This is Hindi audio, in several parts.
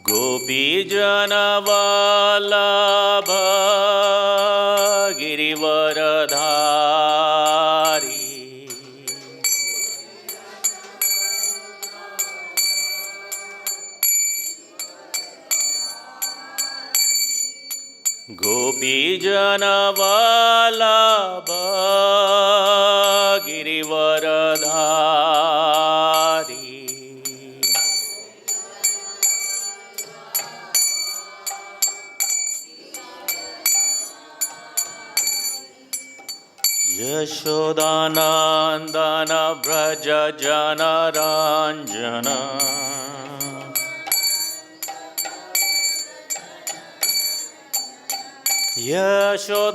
गोपीजनवल्लभ गिरिवरधारी गोपीजनवल्लभ गिरिवरधारी यशोदानन्दन व्रज जनरञ्जन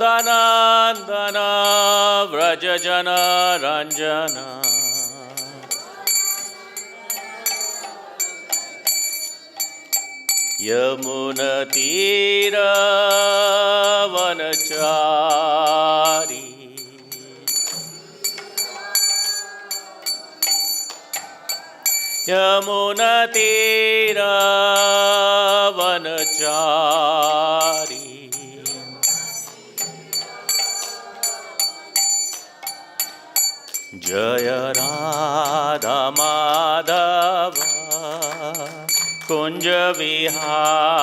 यशोदानन्दन व्रज जनरञ्जन यमुनतीरवनचारी यमुनतीरवनचारी जय राधा माधव कुंज विहारी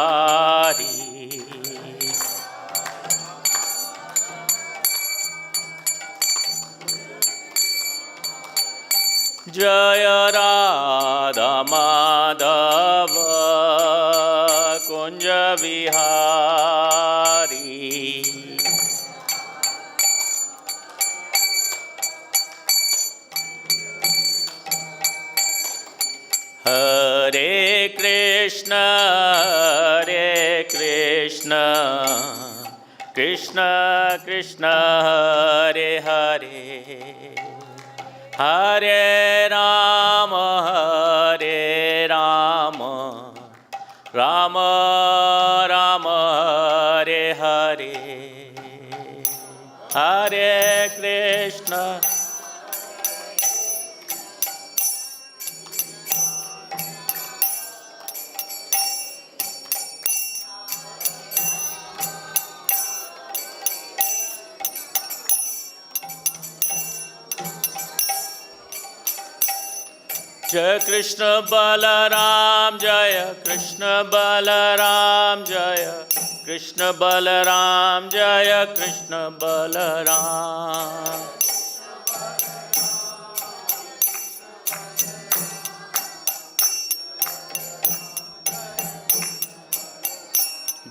जय राधा माधव कुंज विहारी हरे कृष्ण कृष्ण कृष्ण हरे हरे हरे राम राम राम हरे हरे हरे कृष्ण जय कृष्ण बलराम जय कृष्ण बलराम जय कृष्ण बलराम जय कृष्ण बलराम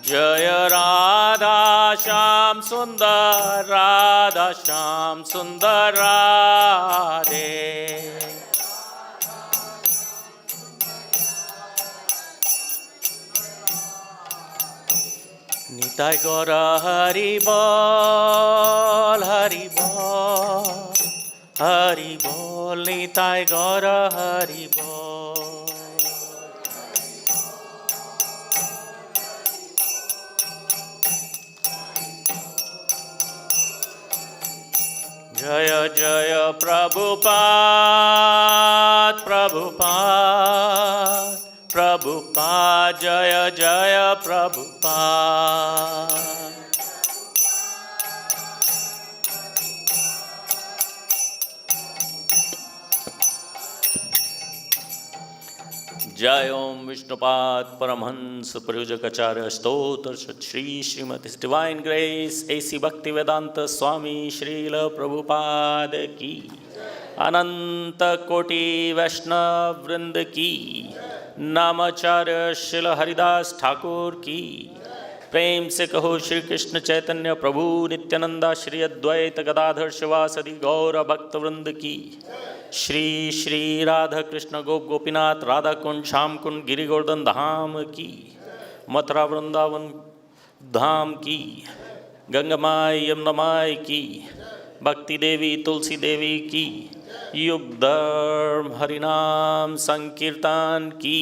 जय राधा श्याम सुंदर राधे निताय गौर हरि बोल निताय गौर हरि बोल जय जय प्रभुपाद जय जय प्रभुपाद जय ओम विष्णुपाद परमहंस प्रयोजकाचार्य स्तोत्र Shri Shrimati divine grace AC भक्ति वेदांत स्वामी श्रील प्रभुपाद की अनंत कोटि वैष्णव वृंद की नामाचार्य श्रील हरिदास ठाकुर की प्रेम से कहो श्री कृष्ण चैतन्य प्रभु नित्यानंदा श्री अद्वैत गदाधर शिवासदि गौर भक्त वृंद की श्री श्री राधा कृष्ण गोपीनाथ राधा कुंड श्याम कुंड गिरि गोवर्धन धाम की मथुरा वृंदावन धाम की गंगामाई यमुनामाई की भक्ति देवी तुलसी देवी की युग धर्म हरिनाम संकीर्तन की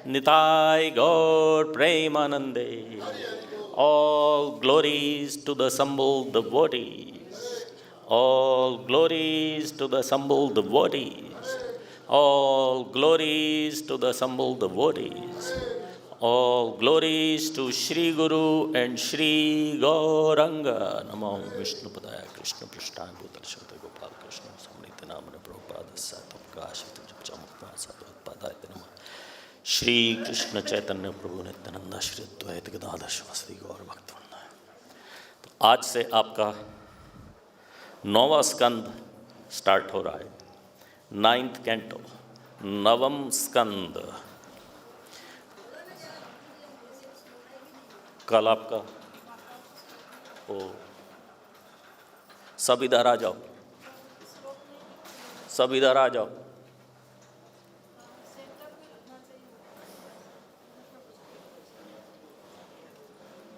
निताय गौर प्रेमानंदे all glories to the assembled devotees, all glories to the assembled devotees, all glories to the assembled devotees, All glories to Shri Guru and Shri Gauranga. Namo Vishnu Padaya Krishna Prasthaya Bhutarshata Gopal Krishna Samrita Namana Prabhupada Sattvaprakash Chamukta Sattvapadaya Namo Shri Krishna Chaitanya Prabhu Nityananda Shri Advaita Gadadhar Shivasadi Gaur Bhaktivinoda। तो आज से आपका 9वां स्कंद स्टार्ट हो रहा है, 9th कैंटो, 9वां स्कंद। कल आपका सब इधर आ जाओ, सब इधर आ जाओ।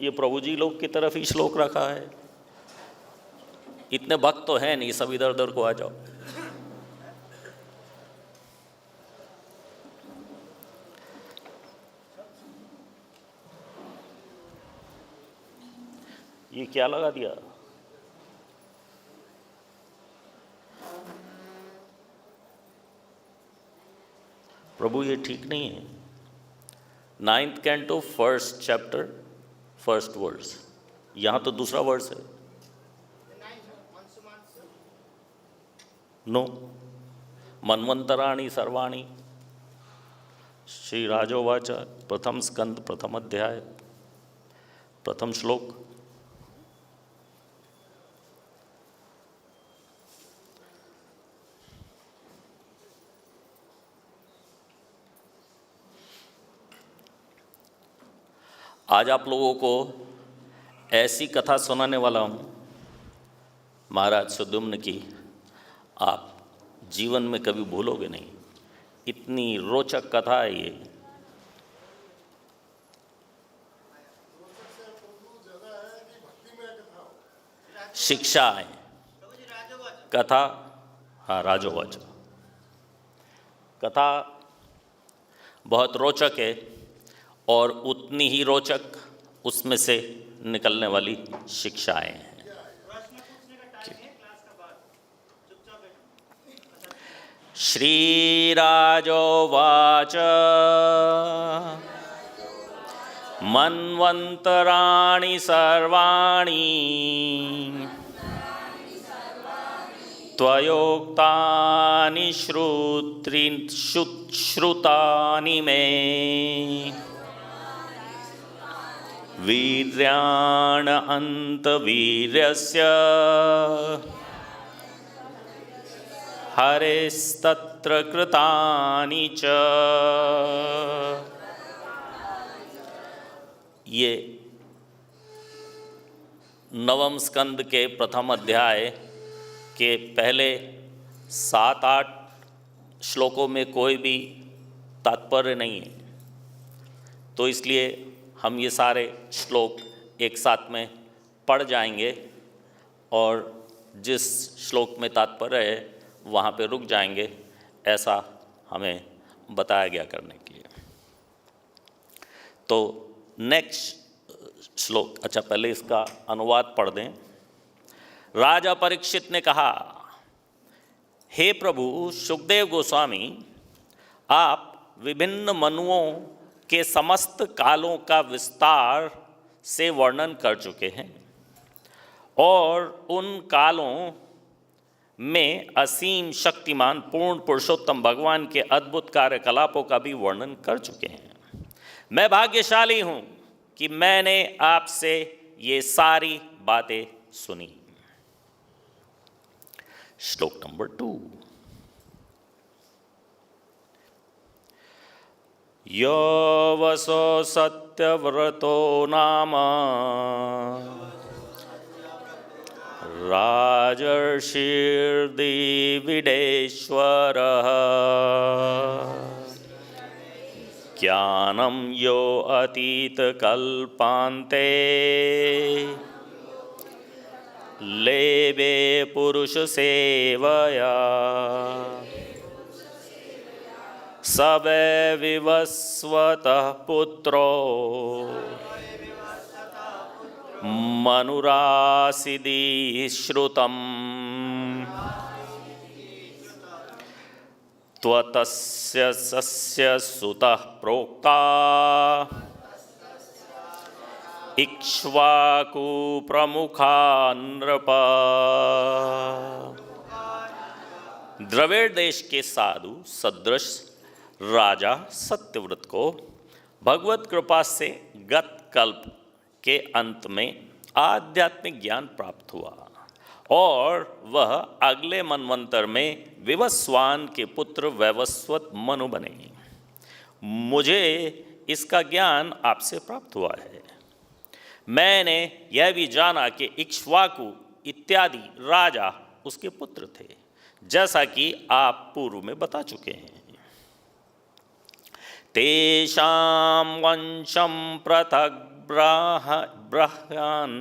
ये प्रभु जी लोग की तरफ ही श्लोक रखा है, इतने भक्त तो है नहीं, सब इधर उधर को आ जाओ। ये क्या लगा दिया? प्रभु ये ठीक नहीं है। 9th canto 1st chapter 1st verse, यहां तो दूसरा वर्स है। नो, मन्वंतराणि सर्वाणि श्री राजोवाच, प्रथम स्कंद प्रथम अध्याय प्रथम श्लोक। आज आप लोगों को ऐसी कथा सुनाने वाला हूँ महाराज सुद्युम्न की, आप जीवन में कभी भूलोगे नहीं। इतनी रोचक कथा है ये। शिक्षा है कथा, हाँ राजोवाच। कथा बहुत रोचक है और उतनी ही रोचक उसमें से निकलने वाली शिक्षाएं हैं। श्री राजोवाच मन्वन्तराणि सर्वाणि त्वयोक्तानि श्रुतानि मे वीर्याण अन्तवीर्यस्य हरेस्तत्र कृतानि च। ये 9वें स्कंद के प्रथम अध्याय के पहले 7-8 श्लोकों में कोई भी तात्पर्य नहीं है, तो इसलिए हम ये सारे श्लोक एक साथ में पढ़ जाएंगे और जिस श्लोक में तात्पर्य है वहाँ पे रुक जाएंगे, ऐसा हमें बताया गया करने के लिए। तो नेक्स्ट श्लोक, अच्छा पहले इसका अनुवाद पढ़ दें। राजा परीक्षित ने कहा, हे प्रभु सुखदेव गोस्वामी, आप विभिन्न मनुओं के समस्त कालों का विस्तार से वर्णन कर चुके हैं और उन कालों में असीम शक्तिमान पूर्ण पुरुषोत्तम भगवान के अद्भुत कार्यकलापों का भी वर्णन कर चुके हैं। मैं भाग्यशाली हूँ कि मैंने आपसे ये सारी बातें सुनी। श्लोक नंबर 2। यो वसो सत्यव्रतो नाम राजर्षिर्दिविडेश्वरः ज्ञानं यो अतीतकल्पान्ते लेवे पुरुष सेवया स वै विवस्वतः पुत्रो मनुरासिदि श्रुतम् त्वतस्य सस्य सुतः प्रोक्ता इक्ष्वाकु प्रमुखा नृप। द्रविड़ देश के साधु सदृश राजा सत्यव्रत को भगवत कृपा से गत कल्प के अंत में आध्यात्मिक ज्ञान प्राप्त हुआ और वह अगले मनवंतर में विवस्वान के पुत्र वैवस्वत मनु बने। मुझे इसका ज्ञान आपसे प्राप्त हुआ है। मैंने यह भी जाना कि इक्ष्वाकु इत्यादि राजा उसके पुत्र थे, जैसा कि आप पूर्व में बता चुके हैं। तेषां वंशं पृथक् ब्रह्यान्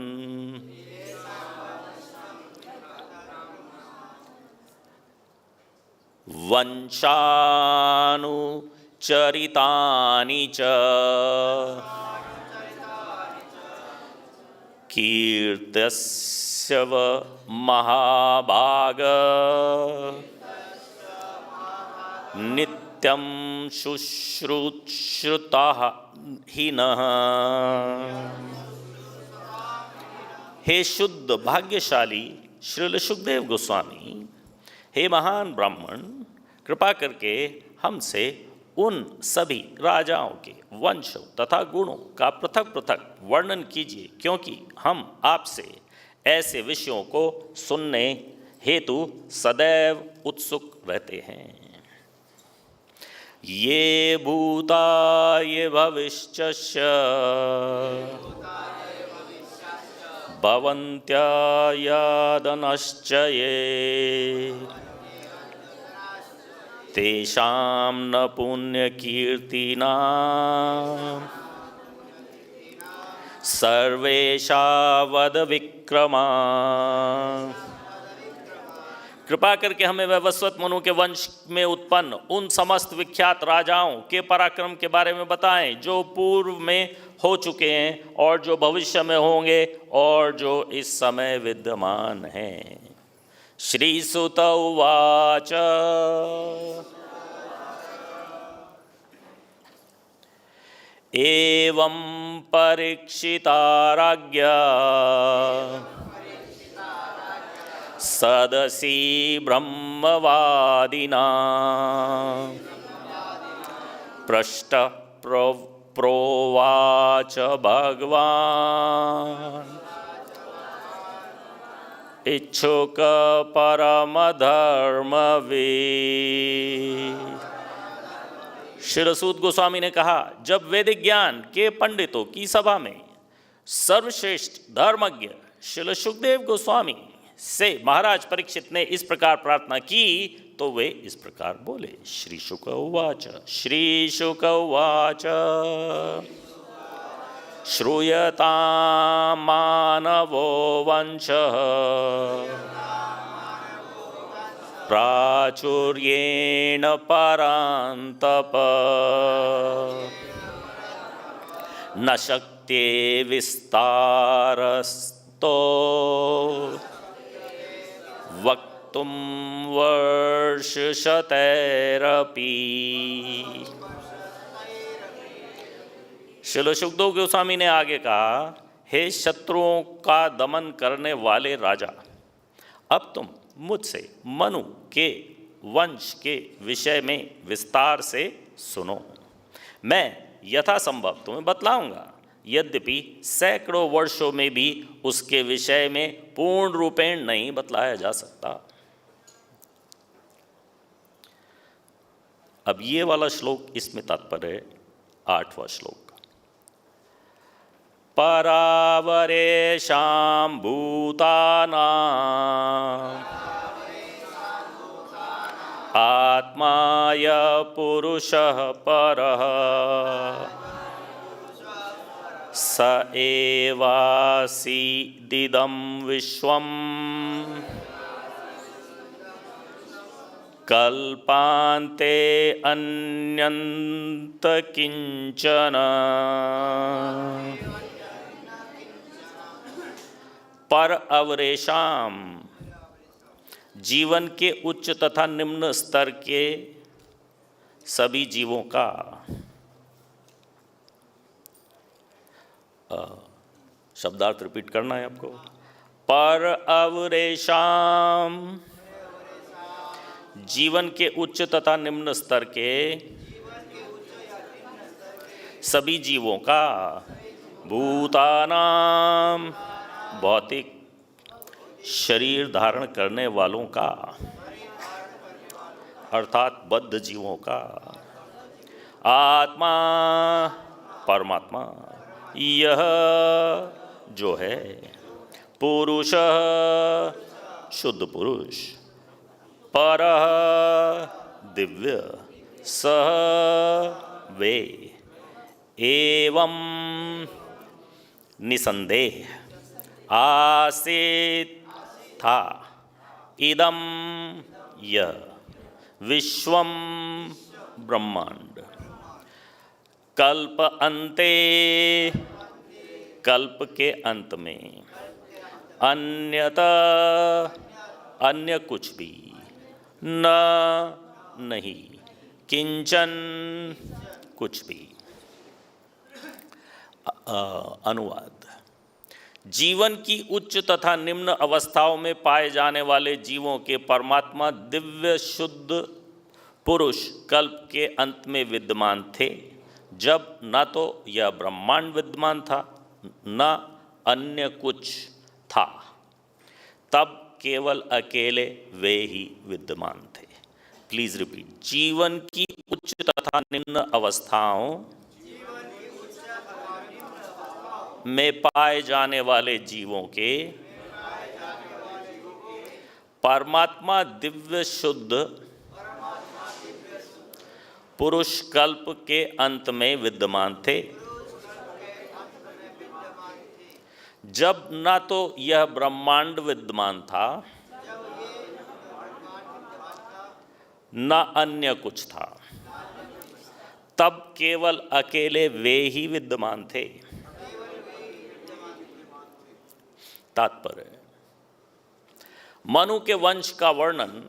वंशानुचरितानि च कीर्तस्य महाभाग नित्यं शुश्रूषुताः हीनः। हे शुद्ध भाग्यशाली श्रील सुखदेव गोस्वामी, हे महान ब्राह्मण, कृपा करके हमसे उन सभी राजाओं के वंश तथा गुणों का पृथक पृथक वर्णन कीजिए, क्योंकि हम आपसे ऐसे विषयों को सुनने हेतु सदैव उत्सुक रहते हैं। ये भूता ये भविष्यस्य भवन्त्या यादनश्च ये तेषां न पुण्यकीर्तिना सर्वेषा वद विक्रमा। कृपा करके हमें वैवस्वत मनु के वंश में उत्पन्न उन समस्त विख्यात राजाओं के पराक्रम के बारे में बताएं जो पूर्व में हो चुके हैं और जो भविष्य में होंगे और जो इस समय विद्यमान हैं। श्री सुत उवाच एवं परीक्षिता राज्ञा सदसि ब्रह्मवादिना पृष्ठ प्रोवाच भगवान् इच्छुक परम धर्मवीर। श्रीसूत गोस्वामी ने कहा, जब वैदिक ज्ञान के पंडितों की सभा में सर्वश्रेष्ठ धर्मज्ञ श्री सुखदेव गोस्वामी से महाराज परीक्षित ने इस प्रकार प्रार्थना की तो वे इस प्रकार बोले। श्री शुक उवाच श्री शुक उवाच श्रूयतां मानवो वंशः प्राचुर्येण परान्तप न शक्ये विस्तारस्तो वक्तुं वर्षशतैरपि। श्री सुखदेव गोस्वामी ने आगे कहा, हे शत्रुओं का दमन करने वाले राजा, अब तुम मुझसे मनु के वंश के विषय में विस्तार से सुनो। मैं यथासंभव तुम्हें बतलाऊंगा, यद्यपि सैकड़ों वर्षों में भी उसके विषय में पूर्ण रूपेण नहीं बतलाया जा सकता। अब ये वाला श्लोक इसमें तात्पर्य है। 8वां श्लोक, परावरेशां भूतानां आत्माय पुरुषः परः स एवासीदिदं विश्वं कल्पान्ते अन्यन्त किंचन। पर अवरेशाम, जीवन के उच्च तथा निम्न स्तर के सभी जीवों का शब्दार्थ रिपीट करना है आपको। पर अवरेशाम, जीवन के उच्च तथा निम्न स्तर के सभी जीवों का, भूतानाम, भौतिक शरीर धारण करने वालों का, अर्थात बद्ध जीवों का, आत्मा, परमात्मा, यह जो है, पुरुष, शुद्ध पुरुष, परः, दिव्य, सह, वे, एवं, निसंदेह, आसीत, था, इदम, यह, विश्वम, ब्रह्मांड, कल्प अंते, कल्प के अंत में, अन्यथा, अन्य कुछ भी, न, नहीं, किंचन, कुछ भी। अनुवाद। जीवन की उच्च तथा निम्न अवस्थाओं में पाए जाने वाले जीवों के परमात्मा दिव्य शुद्ध पुरुष कल्प के अंत में विद्यमान थे, जब न तो यह ब्रह्मांड विद्यमान था न अन्य कुछ था, तब केवल अकेले वे ही विद्यमान थे। Please repeat. जीवन की उच्च तथा निम्न अवस्थाओं में पाए जाने वाले जीवों के परमात्मा दिव्य शुद्ध पुरुष कल्प के अंत में विद्यमान थे, जब न तो यह ब्रह्मांड विद्यमान था न अन्य कुछ था, तब केवल अकेले वे ही विद्यमान थे। तात्पर्य। मनु के वंश का वर्णन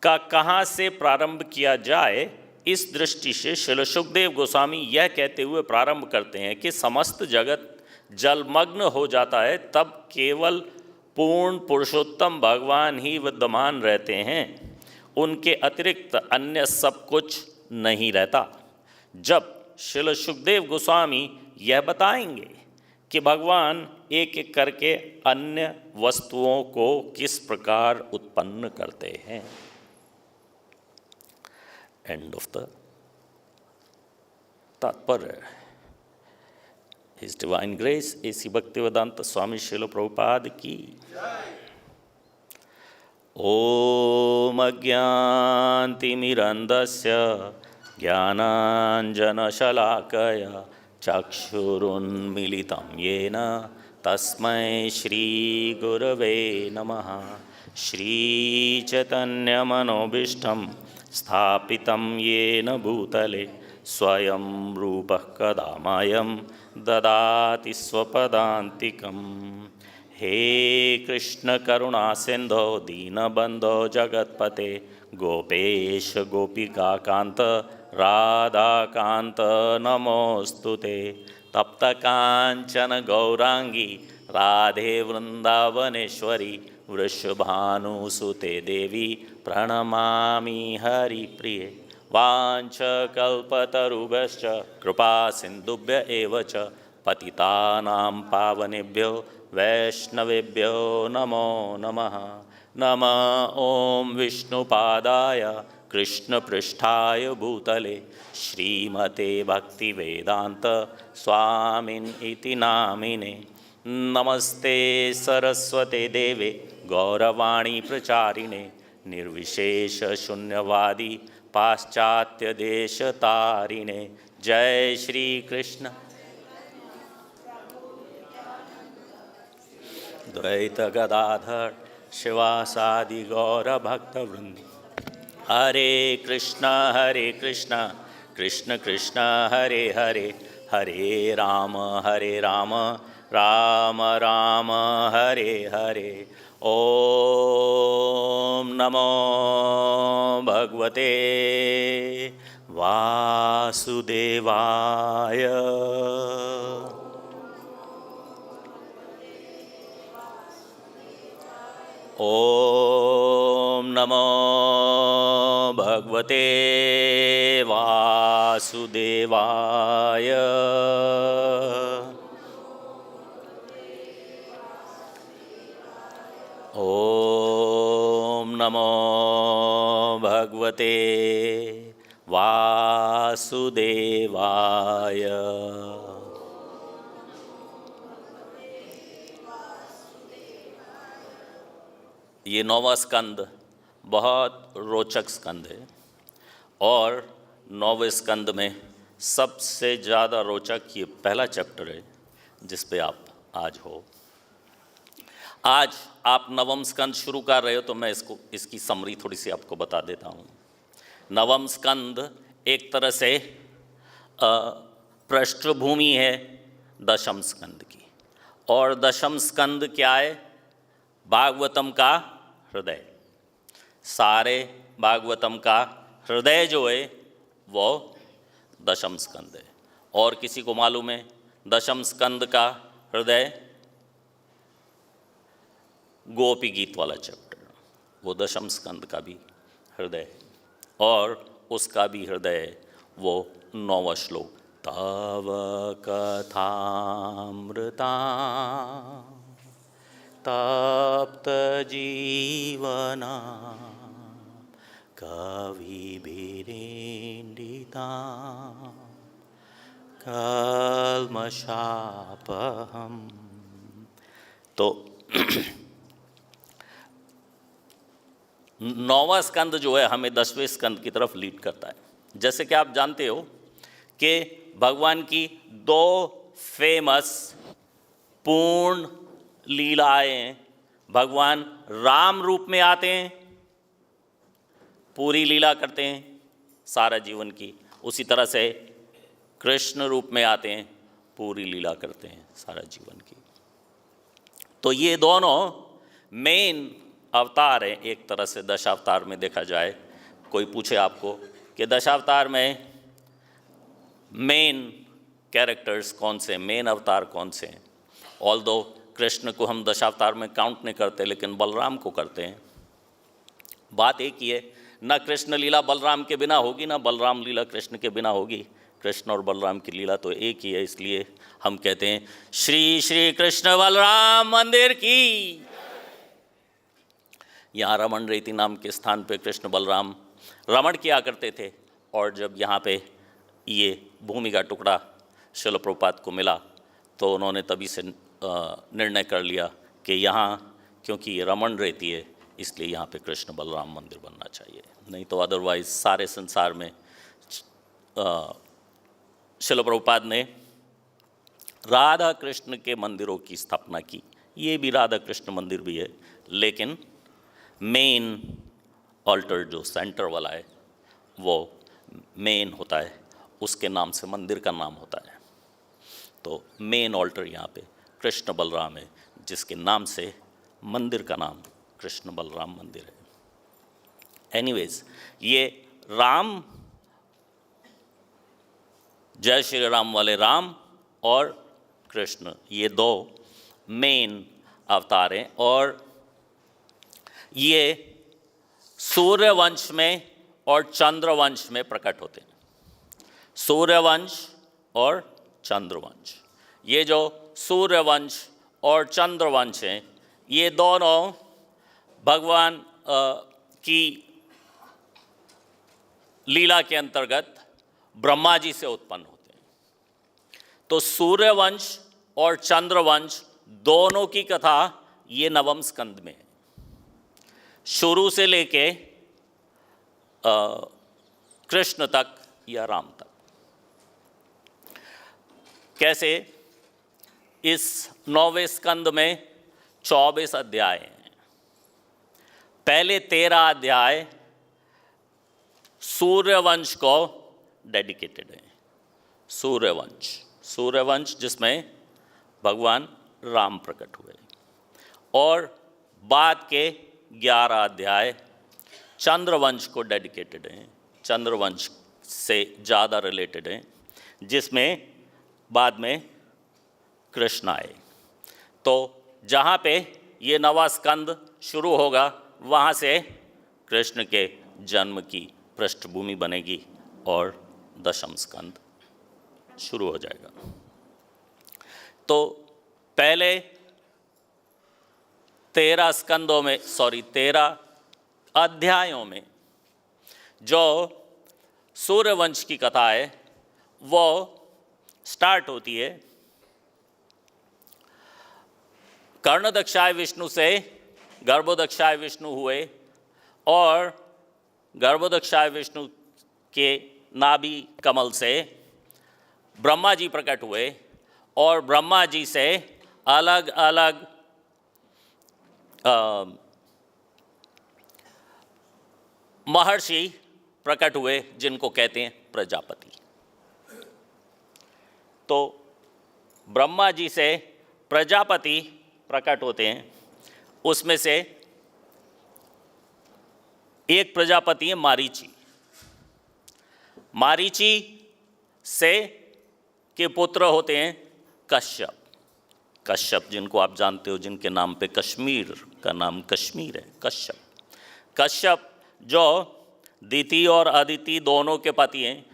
का कहाँ से प्रारंभ किया जाए, इस दृष्टि से श्रील सुखदेव गोस्वामी यह कहते हुए प्रारंभ करते हैं कि समस्त जगत जलमग्न हो जाता है तब केवल पूर्ण पुरुषोत्तम भगवान ही विद्यमान रहते हैं, उनके अतिरिक्त अन्य सब कुछ नहीं रहता। जब श्रील सुखदेव गोस्वामी यह बताएंगे कि भगवान एक एक करके अन्य वस्तुओं को किस प्रकार उत्पन्न करते हैं। एंड ऑफ द तात्पर्य। His divine grace A C Bhaktivedanta Swami Srila Prabhupada की। ओम अज्ञानतिमिरन्धस्य ज्ञानाञ्जनशलाकया चक्षुरुन्मीलितं येन तस्मै श्रीगुरवे नमः। श्रीचैतन्यमनोभीष्टं स्थापितं येन भूतले स्वयं रूपः कदा मह्यं ददाति स्वपदान्तिकं। हे कृष्ण करुणा सिंधो दीनबंधो जगत्पते गोपेश गोपिकाकांत राधाकांत नमोस्तुते। तप्त कांचन गौरांगी राधे वृंदावनेश्वरी वृषभानुसुते देवी प्रणमामि हरिप्रिये। वाञ्छकल्पतरुभ्यश्च कृपा सिन्धुभ्य एव च पतितानां पावनेभ्यो वैष्णवेभ्यो नमो नमः। नमः ॐ विष्णुपादाय कृष्णपृष्ठाय भूतले श्रीमते भक्तिवेदांत स्वामिन् इति नामिने। नमस्ते सरस्वते देवे गौरवाणी प्रचारिणे निर्विशेष शून्यवादी पाश्चात्य देश तारिणे। जय श्री कृष्ण द्वैत गदाधर शिवासादि गौर भक्त वृंद। हरे कृष्ण कृष्ण कृष्ण हरे हरे, हरे राम राम राम हरे हरे। ओम नमो भगवते वासुदेवाय। ॐ नमो भगवते वासुदेवाय। ॐ नमो भगवते वासुदेवाय। ये 9वां स्कंद बहुत रोचक स्कंद है और 9वें स्कंद में सबसे ज़्यादा रोचक ये पहला चैप्टर है जिस पे आप आज हो। आज आप 9वां स्कंद शुरू कर रहे हो तो मैं इसकी समरी थोड़ी सी आपको बता देता हूँ। 9वां स्कंद एक तरह से पृष्ठभूमि है 10वें स्कंद की, और 10वें स्कंद क्या है? भागवतम का हृदय। सारे भागवतम का हृदय जो है वो 10वें स्कंद है। और किसी को मालूम है 10वें स्कंद का हृदय? गोपी गीत वाला चैप्टर, वो 10वें स्कंद का भी हृदय है, और उसका भी हृदय वो 9वां श्लोक, तव कथामृता तप्त जीवना कविभिरीडिता कल्मषापहम्। तो 9वां स्कंद जो है हमें 10वें स्कंद की तरफ लीड करता है। जैसे कि आप जानते हो कि भगवान की 2 फेमस पूर्ण लीलाएं, भगवान राम रूप में आते हैं, पूरी लीला करते हैं सारा जीवन की, उसी तरह से कृष्ण रूप में आते हैं, पूरी लीला करते हैं सारा जीवन की। तो ये दोनों मेन अवतार हैं एक तरह से 10 अवतार में देखा जाए। कोई पूछे आपको कि 10 अवतार में मेन कैरेक्टर्स कौन से, मेन अवतार कौन से हैं? ऑल्दो कृष्ण को हम 10 अवतार में काउंट नहीं करते, लेकिन बलराम को करते हैं। बात एक ही है, ना कृष्ण लीला बलराम के बिना होगी, ना बलराम लीला कृष्ण के बिना होगी। कृष्ण और बलराम की लीला तो एक ही है, इसलिए हम कहते हैं श्री श्री कृष्ण बलराम मंदिर की। यहाँ रमण रेती नाम के स्थान पे कृष्ण बलराम रमण किया करते थे, और जब यहाँ पे ये भूमि का टुकड़ा श्रील प्रभुपाद को मिला तो उन्होंने तभी से निर्णय कर लिया कि यहाँ क्योंकि ये रमण रेती है इसलिए यहाँ पे कृष्ण बलराम मंदिर बनना चाहिए, नहीं तो अदरवाइज सारे संसार में श्रील प्रभुपाद ने राधा कृष्ण के मंदिरों की स्थापना की। ये भी राधा कृष्ण मंदिर भी है, लेकिन मेन ऑल्टर जो सेंटर वाला है वो मेन होता है, उसके नाम से मंदिर का नाम होता है। तो मेन ऑल्टर यहाँ पे कृष्ण बलराम है, जिसके नाम से मंदिर का नाम कृष्ण बलराम मंदिर है। एनीवेज, ये राम, जय श्री राम वाले राम और कृष्ण, ये 2 मेन अवतार हैं, और ये सूर्यवंश में और चंद्रवंश में प्रकट होते हैं। सूर्यवंश और चंद्रवंश, ये जो सूर्यवंश और चंद्रवंश हैं, ये दोनों भगवान की लीला के अंतर्गत ब्रह्मा जी से उत्पन्न होते हैं। तो सूर्यवंश और चंद्रवंश दोनों की कथा ये 9वें स्कंद में है, शुरू से लेके कृष्ण तक या राम तक। कैसे? इस 9वें स्कंद में 24 अध्याय हैं। पहले 13 अध्याय सूर्यवंश को डेडिकेटेड है। सूर्यवंश जिसमें भगवान राम प्रकट हुए, और बाद के 11 अध्याय चंद्रवंश को डेडिकेटेड हैं, चंद्रवंश से ज़्यादा रिलेटेड हैं, जिसमें बाद में कृष्ण आए। तो जहाँ पे ये नवा स्कंद शुरू होगा, वहाँ से कृष्ण के जन्म की पृष्ठभूमि बनेगी और दशम स्कंद शुरू हो जाएगा। तो पहले 13 अध्यायों में जो सूर्यवंश की कथा है वो स्टार्ट होती है कर्णदक्षाय विष्णु से। गर्भोदक्षाय विष्णु हुए और गर्भोदक्षाय विष्णु के नाभि कमल से ब्रह्मा जी प्रकट हुए और ब्रह्मा जी से अलग अलग महर्षि प्रकट हुए जिनको कहते हैं प्रजापति। तो ब्रह्मा जी से प्रजापति प्रकट होते हैं, उसमें से एक प्रजापति है मारीची। मारीची से के पुत्र होते हैं कश्यप। कश्यप जिनको आप जानते हो, जिनके नाम पे कश्मीर का नाम कश्मीर है, कश्यप। कश्यप जो दिति और अदिति दोनों के पति हैं।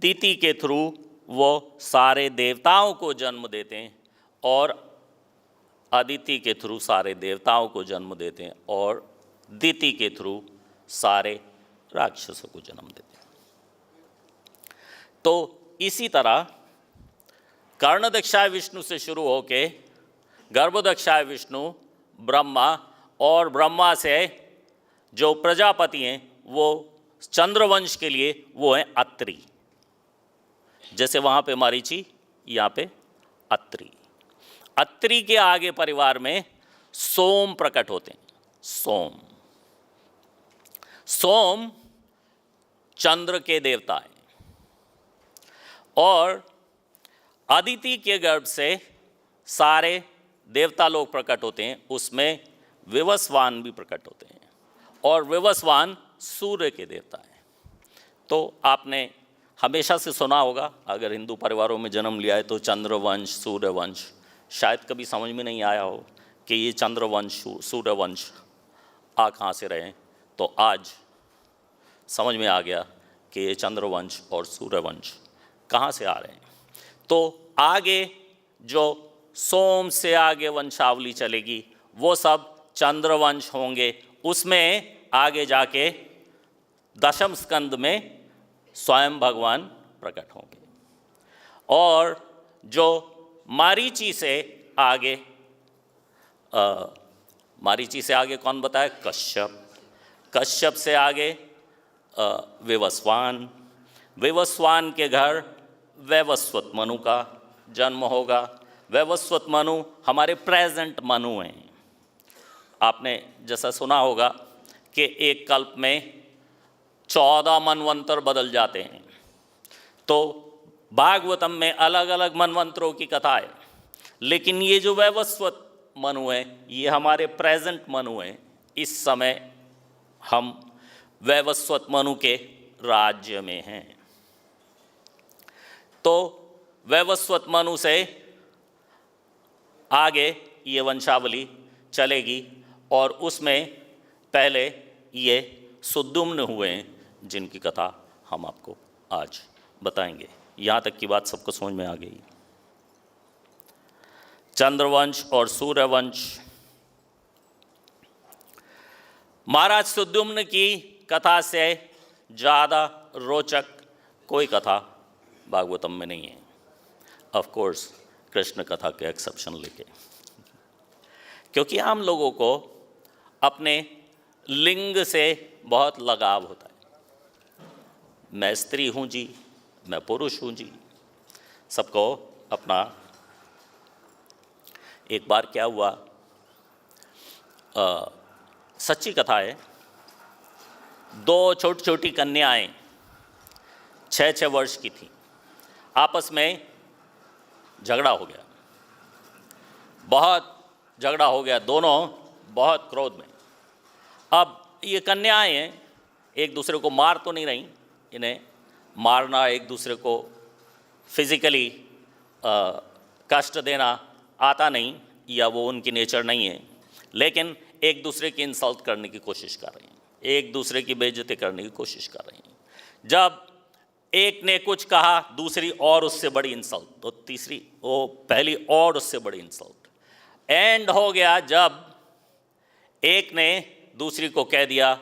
दिति के थ्रू वो सारे देवताओं को जन्म देते हैं और अदिति के थ्रू सारे देवताओं को जन्म देते हैं और दिति के थ्रू सारे राक्षसों को जन्म देते हैं। तो इसी तरह कर्णदक्षाय विष्णु से शुरू होके गर्भोदक्षाय विष्णु, ब्रह्मा, और ब्रह्मा से जो प्रजापति हैं वो चंद्रवंश के लिए वो हैं अत्रि। जैसे वहाँ पे मारीची, यहाँ पे अत्रि। अत्रि के आगे परिवार में सोम प्रकट होते हैं। सोम सोम चंद्र के देवता हैं और अदिति के गर्भ से सारे देवता लोग प्रकट होते हैं। उसमें विवस्वान भी प्रकट होते हैं और विवस्वान सूर्य के देवता हैं। तो आपने हमेशा से सुना होगा, अगर हिंदू परिवारों में जन्म लिया है तो चंद्रवंश, सूर्यवंश। शायद कभी समझ में नहीं आया हो कि ये चंद्रवंश, सूर्यवंश आ कहाँ से रहे। तो आज समझ में आ गया कि ये चंद्रवंश और सूर्यवंश कहाँ से आ रहे हैं। तो आगे जो सोम से आगे वंशावली चलेगी वो सब चंद्रवंश होंगे। उसमें आगे जाके दशम स्कंद में स्वयं भगवान प्रकट होंगे। और जो मारीची से आगे कौन बताया? कश्यप। कश्यप से आगे विवस्वान। विवस्वान के घर वैवस्वत मनु का जन्म होगा। वैवस्वत मनु हमारे प्रेजेंट मनु हैं। आपने जैसा सुना होगा कि एक कल्प में 14 मनवंतर बदल जाते हैं। तो भागवतम में अलग अलग मनवंतरों की कथा है, लेकिन ये जो वैवस्वत मनु है ये हमारे प्रेजेंट मनु हैं। इस समय हम वैवस्वत मनु के राज्य में हैं। तो वैवस्वत मनु से आगे ये वंशावली चलेगी और उसमें पहले ये सुद्युम्न हुए हैं जिनकी कथा हम आपको आज बताएंगे। यहाँ तक की बात सबको समझ में आ गई। चंद्रवंश और सूर्यवंश। महाराज सुद्युम्न की कथा से ज़्यादा रोचक कोई कथा भागवतम में नहीं है, ऑफ कोर्स कृष्ण कथा के एक्सेप्शन लेके, क्योंकि आम लोगों को अपने लिंग से बहुत लगाव होता है। मैं स्त्री हूँ जी, मैं पुरुष हूँ जी, सबको अपना। एक बार क्या हुआ, सच्ची कथा है। 2 छोटी छोटी कन्याएं 6-6 वर्ष की थीं, आपस में झगड़ा हो गया, बहुत झगड़ा हो गया, दोनों बहुत क्रोध में। अब ये कन्याएं हैं, एक दूसरे को मार तो नहीं रही, इन्हें मारना, एक दूसरे को फिज़िकली कष्ट देना आता नहीं, या वो उनकी नेचर नहीं है, लेकिन एक दूसरे की इंसल्ट करने की कोशिश कर रही हैं, एक दूसरे की बेइज्जती करने की कोशिश कर रही हैं। जब एक ने कुछ कहा, दूसरी और उससे बड़ी इंसल्ट, तो तीसरी वो पहली और उससे बड़ी इंसल्ट। एंड हो गया जब एक ने दूसरी को कह दिया,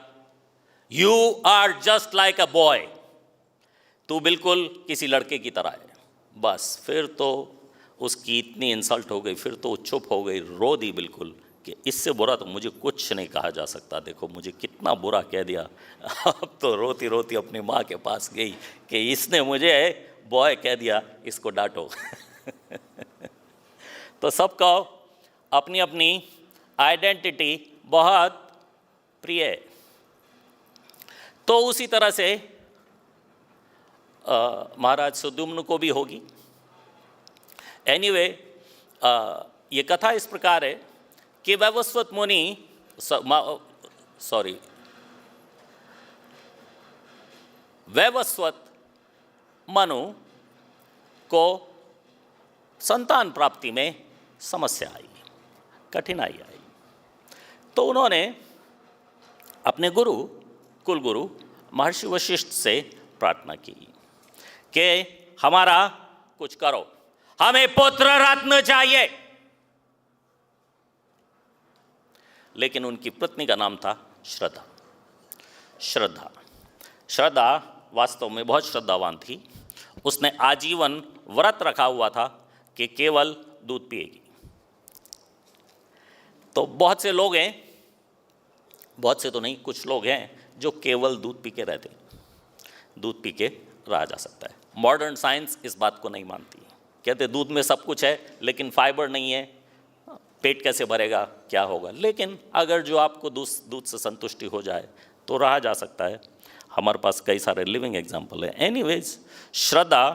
you are just like a boy, तू बिल्कुल किसी लड़के की तरह है। बस फिर तो उसकी इतनी इंसल्ट हो गई, फिर तो चुप हो गई, रो दी बिल्कुल कि इससे बुरा तो मुझे कुछ नहीं कहा जा सकता, देखो मुझे कितना बुरा कह दिया। अब तो रोती रोती अपनी माँ के पास गई कि इसने मुझे बॉय कह दिया, इसको डांटो। तो सबको अपनी अपनी आइडेंटिटी बहुत प्रिय है। तो उसी तरह से महाराज सुद्युम्न को भी होगी। एनीवे, ये कथा इस प्रकार है कि वैवस्वत मुनि, वैवस्वत मनु को संतान प्राप्ति में समस्या आई, कठिनाई आई। तो उन्होंने अपने गुरु, कुलगुरु महर्षि वशिष्ठ से प्रार्थना की कि हमारा कुछ करो, हमें पुत्र रत्न चाहिए। लेकिन उनकी पत्नी का नाम था श्रद्धा। श्रद्धा वास्तव में बहुत श्रद्धावान थी। उसने आजीवन व्रत रखा हुआ था कि केवल दूध पिएगी। तो बहुत से लोग हैं, बहुत से तो नहीं, कुछ लोग हैं जो केवल दूध पी के रहते हैं, दूध पी के रहा जा सकता है। मॉडर्न साइंस इस बात को नहीं मानती, कहते दूध में सब कुछ है लेकिन फाइबर नहीं है, पेट कैसे भरेगा, क्या होगा। लेकिन अगर जो आपको दूध से संतुष्टि हो जाए तो रहा जा सकता है। हमारे पास कई सारे लिविंग एग्जाम्पल है। एनीवेज, श्रद्धा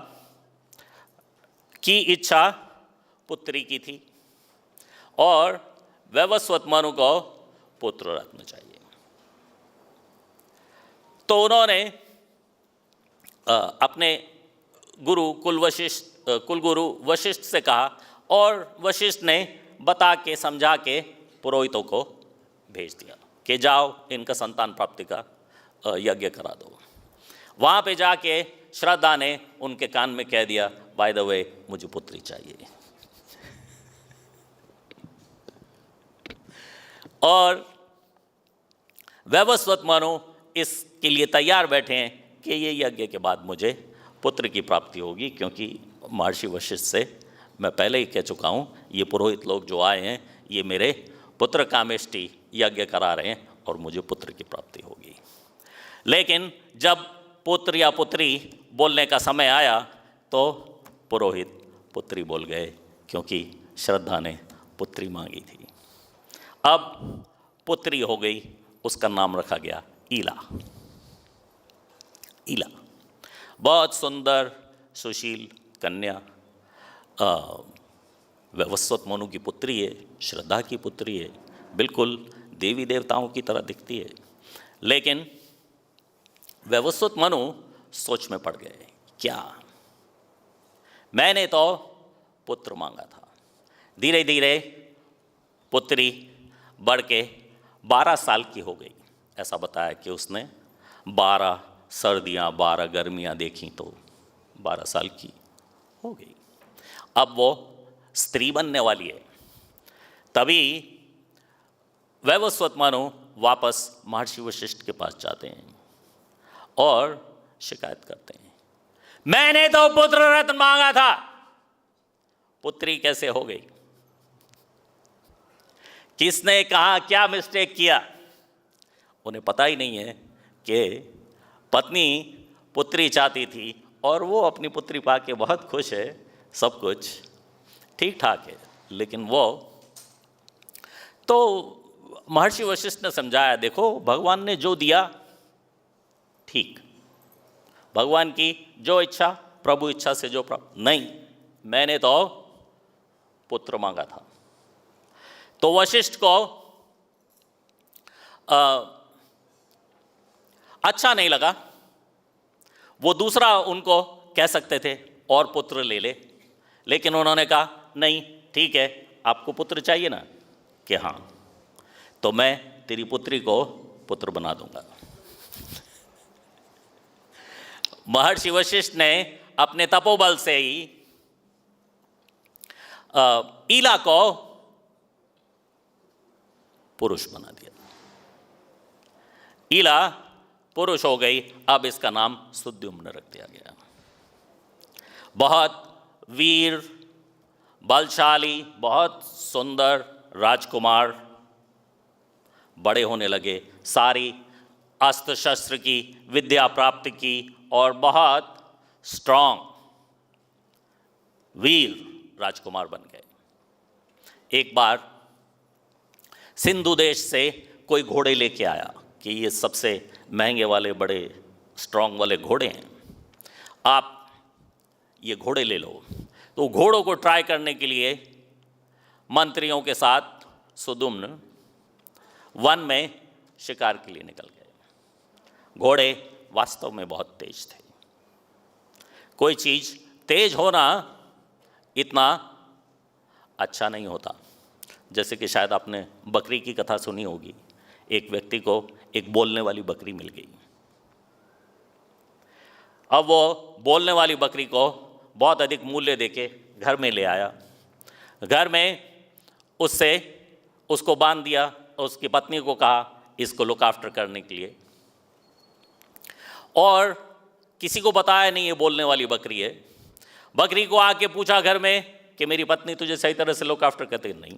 की इच्छा पुत्री की थी और वैवस्वत मनु को पुत्र रत्न चाहिए। तो उन्होंने अपने गुरु कुलगुरु वशिष्ठ से कहा और वशिष्ठ ने बता के समझा के पुरोहितों को भेज दिया कि जाओ इनका संतान प्राप्ति का यज्ञ करा दो। वहाँ पे जाके श्रद्धा ने उनके कान में कह दिया, बाय द वे मुझे पुत्री चाहिए। और वैवस्वत मनु इसके लिए तैयार बैठे हैं कि ये यज्ञ के बाद मुझे पुत्र की प्राप्ति होगी, क्योंकि महर्षि वशिष्ठ से मैं पहले ही कह चुका हूँ, ये पुरोहित लोग जो आए हैं ये मेरे पुत्र कामेष्टि यज्ञ करा रहे हैं और मुझे पुत्र की प्राप्ति होगी। लेकिन जब पुत्र या पुत्री बोलने का समय आया तो पुरोहित पुत्री बोल गए, क्योंकि श्रद्धा ने पुत्री मांगी थी। अब पुत्री हो गई, उसका नाम रखा गया ईला। ईला बहुत सुंदर सुशील कन्या, वैवस्वत मनु की पुत्री है, श्रद्धा की पुत्री है, बिल्कुल देवी देवताओं की तरह दिखती है। लेकिन वैवस्वत मनु सोच में पड़ गए, क्या मैंने तो पुत्र मांगा था। धीरे धीरे पुत्री बढ़ के 12 साल की हो गई। ऐसा बताया कि उसने 12 सर्दियाँ 12 गर्मियाँ देखी तो 12 साल की हो गई। अब वो स्त्री बनने वाली है। तभी वैवस्वत मनु वापस महर्षि वशिष्ठ के पास जाते हैं और शिकायत करते हैं, मैंने तो पुत्र रत्न मांगा था, पुत्री कैसे हो गई? किसने कहा, क्या मिस्टेक किया? उन्हें पता ही नहीं है कि पत्नी पुत्री चाहती थी और वो अपनी पुत्री पाके बहुत खुश है, सब कुछ ठीक ठाक है। लेकिन वो तो महर्षि वशिष्ठ ने समझाया, देखो भगवान ने जो दिया ठीक, भगवान की जो इच्छा, प्रभु इच्छा से जो प्राप्त नहीं, मैंने तो पुत्र मांगा था। तो वशिष्ठ को अच्छा नहीं लगा। वो दूसरा उनको कह सकते थे और पुत्र ले ले, लेकिन उन्होंने कहा नहीं ठीक है, आपको पुत्र चाहिए ना, कि हाँ। तो मैं तेरी पुत्री को पुत्र बना दूंगा। महर्षि वशिष्ठ ने अपने तपोबल से ही ईला को पुरुष बना दिया। ईला पुरुष हो गई, अब इसका नाम सुद्युम्न रख दिया गया। बहुत वीर, बलशाली, बहुत सुंदर राजकुमार बड़े होने लगे, सारी अस्त्र शस्त्र की विद्या प्राप्त की और बहुत स्ट्रांग वीर राजकुमार बन गए। एक बार सिंधु देश से कोई घोड़े लेके आया कि ये सबसे महंगे वाले बड़े स्ट्रांग वाले घोड़े हैं, आप ये घोड़े ले लो। तो घोड़ों को ट्राई करने के लिए मंत्रियों के साथ सुद्युम्न वन में शिकार के लिए निकल गए। घोड़े वास्तव में बहुत तेज थे। कोई चीज़ तेज होना इतना अच्छा नहीं होता। जैसे कि शायद आपने बकरी की कथा सुनी होगी। एक व्यक्ति को एक बोलने वाली बकरी मिल गई। अब वो बोलने वाली बकरी को बहुत अधिक मूल्य देके घर में ले आया। घर में उसको बांध दिया। उसकी पत्नी को कहा इसको लुक आफ्टर करने के लिए, और किसी को बताया नहीं ये बोलने वाली बकरी है। बकरी को आके पूछा घर में कि मेरी पत्नी तुझे सही तरह से लुक आफ्टर करती? नहीं,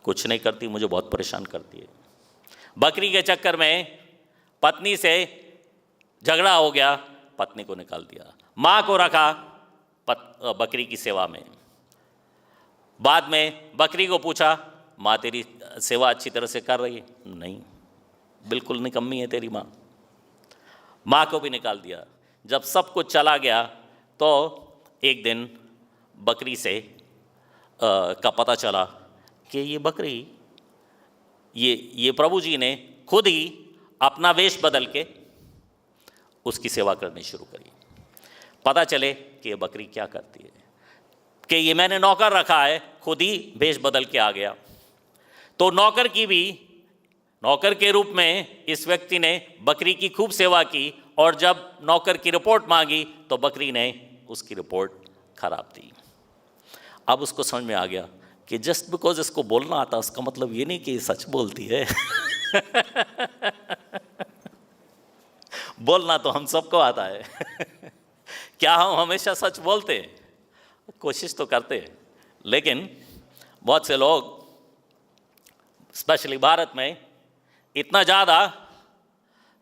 कुछ नहीं करती, मुझे बहुत परेशान करती है। बकरी के चक्कर में पत्नी से झगड़ा हो गया, पत्नी को निकाल दिया। माँ को रखा बकरी की सेवा में। बाद में बकरी को पूछा माँ तेरी सेवा अच्छी तरह से कर रही है? नहीं, बिल्कुल निकम्मी है तेरी माँ। माँ को भी निकाल दिया। जब सब कुछ चला गया तो एक दिन बकरी से का पता चला कि ये बकरी ये प्रभु जी ने खुद ही अपना वेश बदल के उसकी सेवा करनी शुरू करी। पता चले कि ये बकरी क्या करती है, कि ये मैंने नौकर रखा है, खुद ही वेश बदल के आ गया। तो नौकर की भी नौकर के रूप में इस व्यक्ति ने बकरी की खूब सेवा की, और जब नौकर की रिपोर्ट मांगी तो बकरी ने उसकी रिपोर्ट खराब दी। अब उसको समझ में आ गया कि जस्ट बिकॉज इसको बोलना आता उसका मतलब ये नहीं कि सच बोलती है। बोलना तो हम सबको आता है। क्या हम हमेशा सच बोलते हैं? कोशिश तो करते हैं, लेकिन बहुत से लोग स्पेशली भारत में इतना ज़्यादा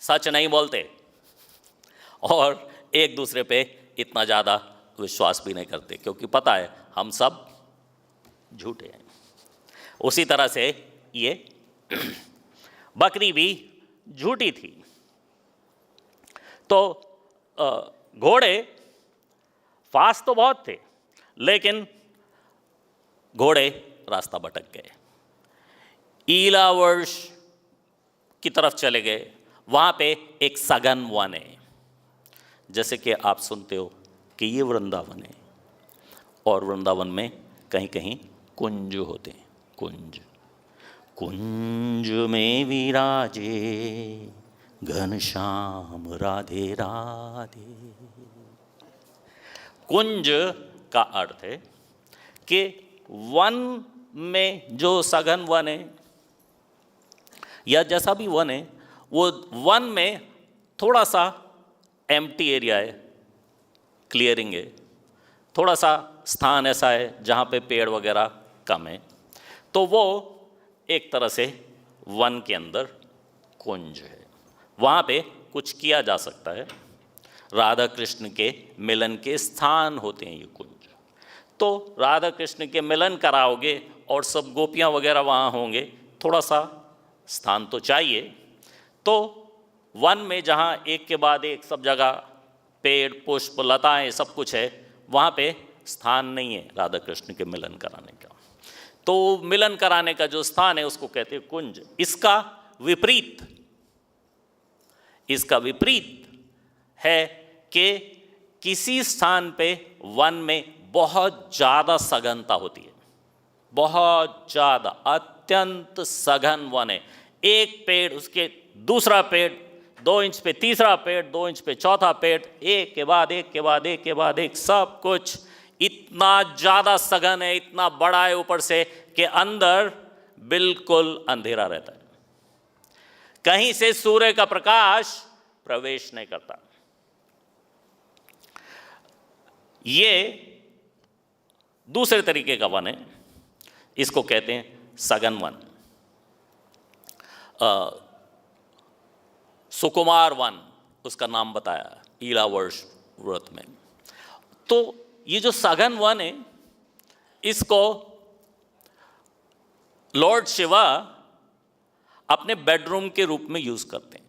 सच नहीं बोलते और एक दूसरे पे इतना ज़्यादा विश्वास भी नहीं करते, क्योंकि पता है हम सब झूठे हैं। उसी तरह से ये बकरी भी झूठी थी। तो घोड़े फास्ट तो बहुत थे, लेकिन घोड़े रास्ता भटक गए। ईला वर्ष की तरफ चले गए। वहाँ पे एक सघन वन है। जैसे कि आप सुनते हो कि ये वृंदावन है, और वृंदावन में कहीं कहीं कुंज होते हैं। कुंज कुंज में विराजे घनश्याम राधे राधे। कुंज का अर्थ है कि वन में जो सघन वन है या जैसा भी वन है, वो वन में थोड़ा सा एम्प्टी एरिया है, क्लियरिंग है, थोड़ा सा स्थान ऐसा है जहाँ पे पेड़ वगैरह कम है, तो वो एक तरह से वन के अंदर कुंज है। वहाँ पे कुछ किया जा सकता है। राधा कृष्ण के मिलन के स्थान होते हैं ये कुंज। तो राधा कृष्ण के मिलन कराओगे और सब गोपियाँ वगैरह वहाँ होंगे, थोड़ा सा स्थान तो चाहिए। तो वन में जहाँ एक के बाद एक सब जगह पेड़ पुष्प लताएं सब कुछ है, वहाँ पे स्थान नहीं है राधा कृष्ण के मिलन कराने का। तो मिलन कराने का जो स्थान है उसको कहते हैं कुंज। इसका विपरीत है कि किसी स्थान पे वन में बहुत ज़्यादा सघनता होती है। बहुत ज़्यादा अत्यंत सघन वन है। एक पेड़, उसके दूसरा पेड़, 2 इंच पे तीसरा पेड़, 2 इंच पे चौथा पेड़, एक के बाद एक के बाद एक के बाद एक, सब कुछ इतना ज़्यादा सघन है, इतना बड़ा है ऊपर से कि अंदर बिल्कुल अंधेरा रहता है, कहीं से सूर्य का प्रकाश प्रवेश नहीं करता। ये दूसरे तरीके का वन है, इसको कहते हैं सघन वन, सुकुमार वन उसका नाम बताया ईलावर्ष व्रत में। तो ये जो सघन वन है, इसको लॉर्ड शिवा अपने बेडरूम के रूप में यूज करते हैं।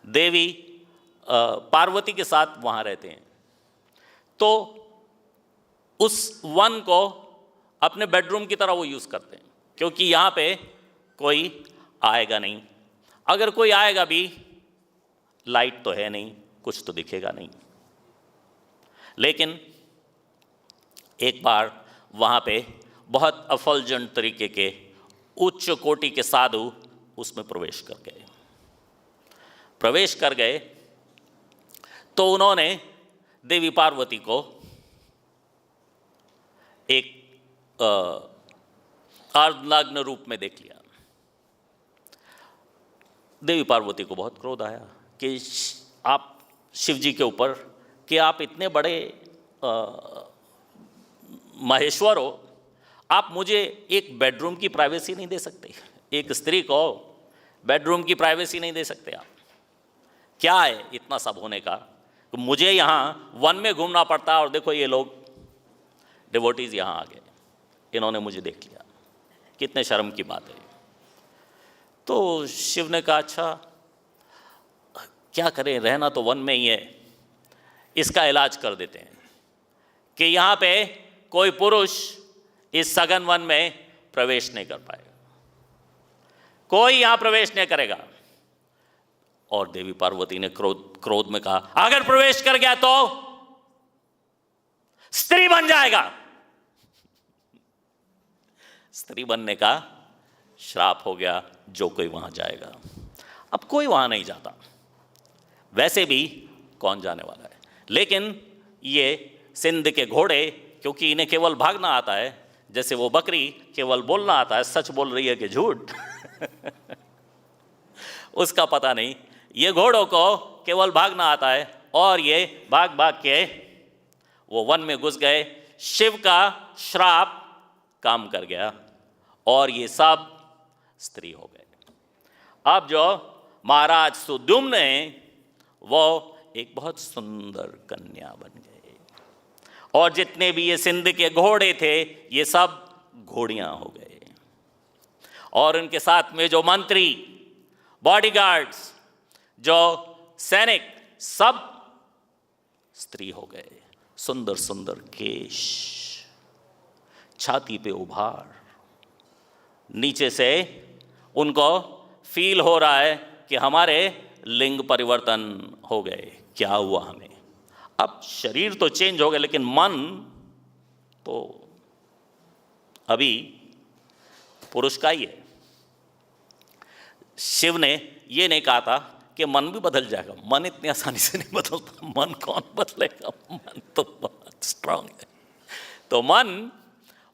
देवी पार्वती के साथ वहां रहते हैं, तो उस वन को अपने बेडरूम की तरह वो यूज करते हैं, क्योंकि यहां पे कोई आएगा नहीं, अगर कोई आएगा भी लाइट तो है नहीं, कुछ तो दिखेगा नहीं। लेकिन एक बार वहाँ पे बहुत अफलजंत तरीके के उच्च कोटि के साधु उसमें प्रवेश कर गए, तो उन्होंने देवी पार्वती को एक अर्धनग्न रूप में देख लिया। देवी पार्वती को बहुत क्रोध आया कि आप शिव जी के ऊपर, कि आप इतने बड़े महेश्वर हो, आप मुझे एक बेडरूम की प्राइवेसी नहीं दे सकते, एक स्त्री को बेडरूम की प्राइवेसी नहीं दे सकते आप? क्या है इतना सब होने का? तो मुझे यहाँ वन में घूमना पड़ता है और देखो ये लोग डिवोटीज यहाँ आ गए, इन्होंने मुझे देख लिया, कितने शर्म की बात है। तो शिव ने कहा अच्छा क्या करें, रहना तो वन में ही है, इसका इलाज कर देते हैं कि यहाँ पे कोई पुरुष इस सघन वन में प्रवेश नहीं कर पाएगा, कोई यहाँ प्रवेश नहीं करेगा। और देवी पार्वती ने क्रोध में कहा अगर प्रवेश कर गया तो स्त्री बन जाएगा। स्त्री बनने का श्राप हो गया जो कोई वहां जाएगा। अब कोई वहां नहीं जाता, वैसे भी कौन जाने वाला है। लेकिन ये सिंध के घोड़े, क्योंकि इन्हें केवल भागना आता है, जैसे वो बकरी केवल बोलना आता है, सच बोल रही है कि झूठ उसका पता नहीं। ये घोड़ों को केवल भागना आता है और ये भाग भाग के वो वन में घुस गए। शिव का श्राप काम कर गया और ये सब स्त्री हो गए। अब जो महाराज सुद्युम्न हैं वो एक बहुत सुंदर कन्या बन गए और जितने भी ये सिंध के घोड़े थे ये सब घोड़ियां हो गए और उनके साथ में जो मंत्री, बॉडीगार्ड्स, जो सैनिक, सब स्त्री हो गए। सुंदर सुंदर केश, छाती पे उभार, नीचे से उनको फील हो रहा है कि हमारे लिंग परिवर्तन हो गए। क्या हुआ हमें? अब शरीर तो चेंज हो गया लेकिन मन तो अभी पुरुष का ही है। शिव ने ये नहीं कहा था कि मन भी बदल जाएगा, मन इतनी आसानी से नहीं बदलता। मन कौन बदलेगा? मन तो बहुत स्ट्रांग है। तो मन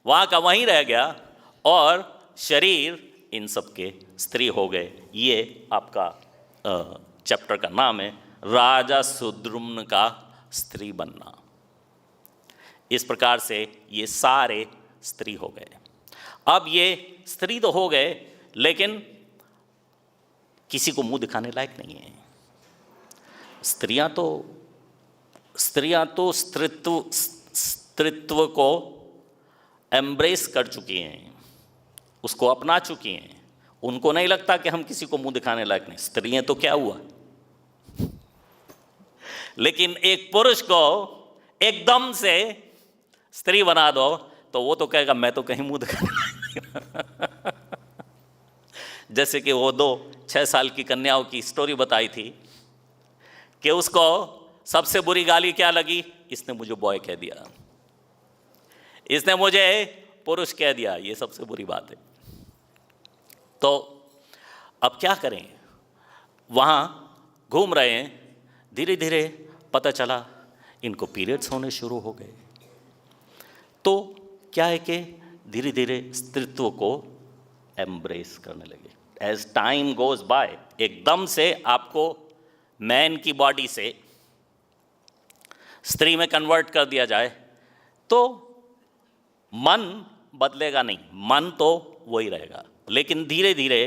वहाँ का वहीं रह गया और शरीर इन सब के स्त्री हो गए। ये आपका चैप्टर का नाम है राजा सुद्युम्न का स्त्री बनना। इस प्रकार से ये सारे स्त्री हो गए। अब ये स्त्री तो हो गए लेकिन किसी को मुंह दिखाने लायक नहीं है। स्त्रियां तो स्त्रीत्व को एम्ब्रेस कर चुकी हैं, उसको अपना चुकी हैं। उनको नहीं लगता कि हम किसी को मुंह दिखाने लायक नहीं। स्त्रियां तो क्या हुआ, लेकिन एक पुरुष को एकदम से स्त्री बना दो तो वो तो कहेगा मैं तो कहीं मुंह दिखाने लायक। जैसे कि वो 6 साल की कन्याओं की स्टोरी बताई थी कि उसको सबसे बुरी गाली क्या लगी? इसने मुझे बॉय कह दिया, इसने मुझे पुरुष कह दिया, ये सबसे बुरी बात है। तो अब क्या करें, वहाँ घूम रहे हैं, धीरे धीरे पता चला इनको पीरियड्स होने शुरू हो गए। तो क्या है कि धीरे धीरे स्त्रीत्व को एम्ब्रेस करने लगे। एज टाइम गोज बाय, एकदम से आपको मैन की बॉडी से स्त्री में कन्वर्ट कर दिया जाए तो मन बदलेगा नहीं, मन तो वही रहेगा, लेकिन धीरे धीरे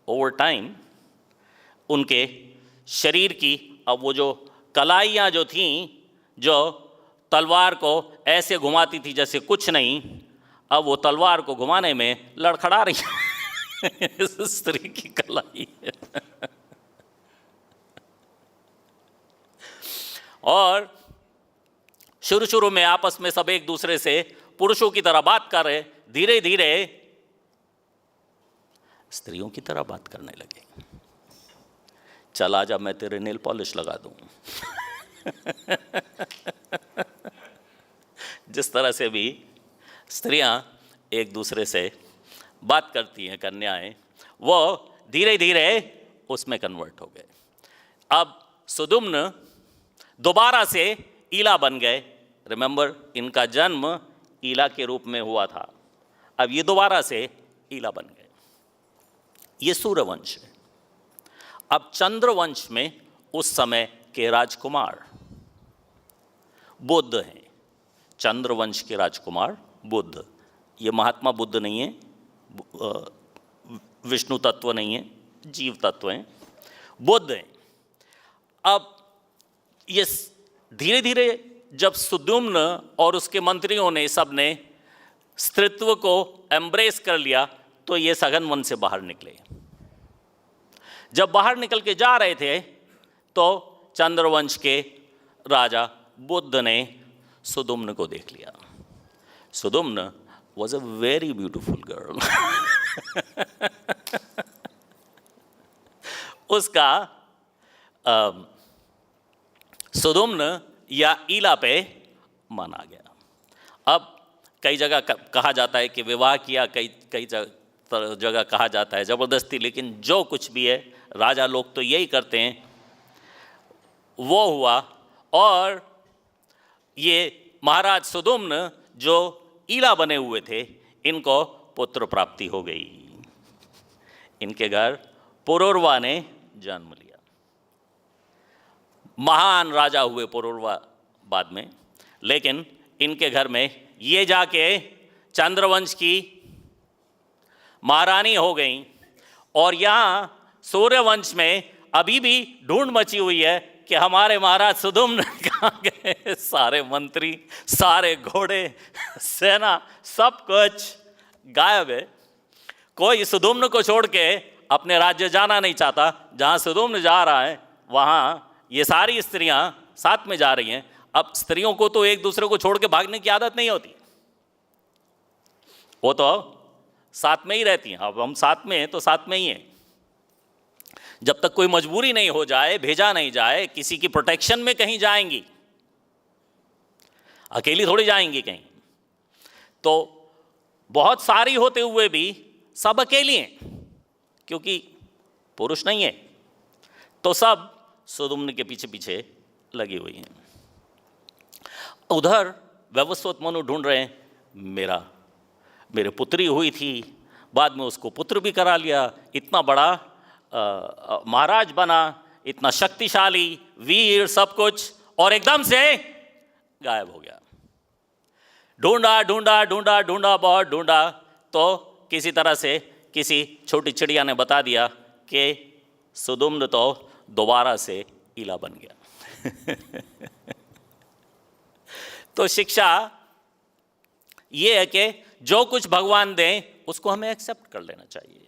ओवर टाइम उनके शरीर की, अब वो जो कलाइयाँ जो थीं, जो तलवार को ऐसे घुमाती थी जैसे कुछ नहीं, अब वो तलवार को घुमाने में लड़खड़ा रही है। स्त्री की कलाई है। और शुरू शुरू में आपस में सब एक दूसरे से पुरुषों की तरह बात कर रहे, धीरे धीरे स्त्रियों की तरह बात करने लगे। चल आजा मैं तेरे नेल पॉलिश लगा दूं। जिस तरह से भी स्त्रियां एक दूसरे से बात करती हैं, कन्याएं, वो धीरे धीरे उसमें कन्वर्ट हो गए। अब सुदुम्न दोबारा से ईला बन गए। रिमेंबर, इनका जन्म ईला के रूप में हुआ था, अब ये दोबारा से ईला बन गए। ये सूर्यवंश है। अब चंद्रवंश में उस समय के राजकुमार बुद्ध हैं। चंद्रवंश के राजकुमार बुद्ध, ये महात्मा बुद्ध नहीं है, विष्णु तत्व नहीं है, जीव तत्व हैं, बुद्ध हैं। अब ये धीरे धीरे जब सुदुम्न और उसके मंत्रियों ने, सब ने स्त्रीत्व को एम्ब्रेस कर लिया, तो ये सघन वन से बाहर निकले। जब बाहर निकल के जा रहे थे तो चंद्रवंश के राजा बुद्ध ने सुदुम्न को देख लिया। Sudyumna was a very beautiful girl. उसका सुदुम्न या ईला पे मन आ गया। अब कई जगह कहा जाता है कि विवाह किया, कई जगह कहा जाता है ज़बरदस्ती, लेकिन जो कुछ भी है राजा लोग तो यही करते हैं, वो हुआ। और ये महाराज सुदुम्न जो ईला बने हुए थे, इनको पुत्र प्राप्ति हो गई। इनके घर पुरुरवा ने जन्म लिया। महान राजा हुए पुरुरवा बाद में, लेकिन इनके घर में ये जाके चंद्रवंश की महारानी हो गई। और यहाँ सूर्यवंश में अभी भी ढूंढ मची हुई है कि हमारे महाराज सुदुम्न कहाँ गए। सारे मंत्री, सारे घोड़े, सेना, सब कुछ गायब है। कोई सुदुम्न को छोड़ के अपने राज्य जाना नहीं चाहता। जहाँ सुदुम्न जा रहा है वहाँ ये सारी स्त्रियाँ साथ में जा रही हैं। अब स्त्रियों को तो एक दूसरे को छोड़ के भागने की आदत नहीं होती, वो तो साथ में ही रहती हैं। अब हम साथ में हैं तो साथ में ही हैं। जब तक कोई मजबूरी नहीं हो जाए, भेजा नहीं जाए, किसी की प्रोटेक्शन में कहीं जाएंगी, अकेली थोड़ी जाएंगी कहीं। तो बहुत सारी होते हुए भी सब अकेली हैं, क्योंकि पुरुष नहीं है, तो सब सुदुम्न के पीछे पीछे लगी हुई हैं। उधर वैवस्वत मनु ढूंढ रहे हैं, मेरे पुत्री हुई थी, बाद में उसको पुत्र भी करा लिया, इतना बड़ा महाराज बना, इतना शक्तिशाली, वीर, सब कुछ, और एकदम से गायब हो गया। ढूंढा ढूंढा ढूंढा ढूंढा, बहुत ढूंढा, तो किसी तरह से किसी छोटी चिड़िया ने बता दिया कि सुदुम्न तो दोबारा से ईला बन गया। तो शिक्षा ये है कि जो कुछ भगवान दें उसको हमें एक्सेप्ट कर लेना चाहिए।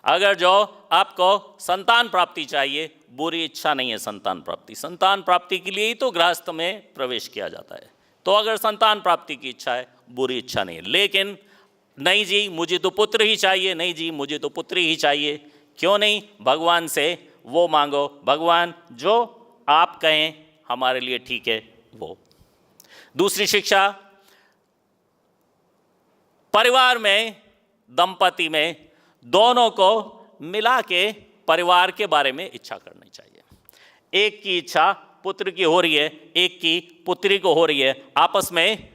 अगर जो आपको संतान प्राप्ति चाहिए, बुरी इच्छा नहीं है संतान प्राप्ति। संतान प्राप्ति के लिए ही तो गृहस्थ में प्रवेश किया जाता है। तो अगर संतान प्राप्ति की इच्छा है, बुरी इच्छा नहीं है। लेकिन नहीं जी मुझे तो पुत्र ही चाहिए, नहीं जी मुझे तो पुत्री ही चाहिए, क्यों नहीं भगवान से वो मांगो। भगवान जो आप कहें हमारे लिए ठीक है वो। दूसरी शिक्षा, परिवार में, दंपति में, दोनों को मिला के परिवार के बारे में इच्छा करनी चाहिए। एक की इच्छा पुत्र की हो रही है, एक की पुत्री को हो रही है, आपस में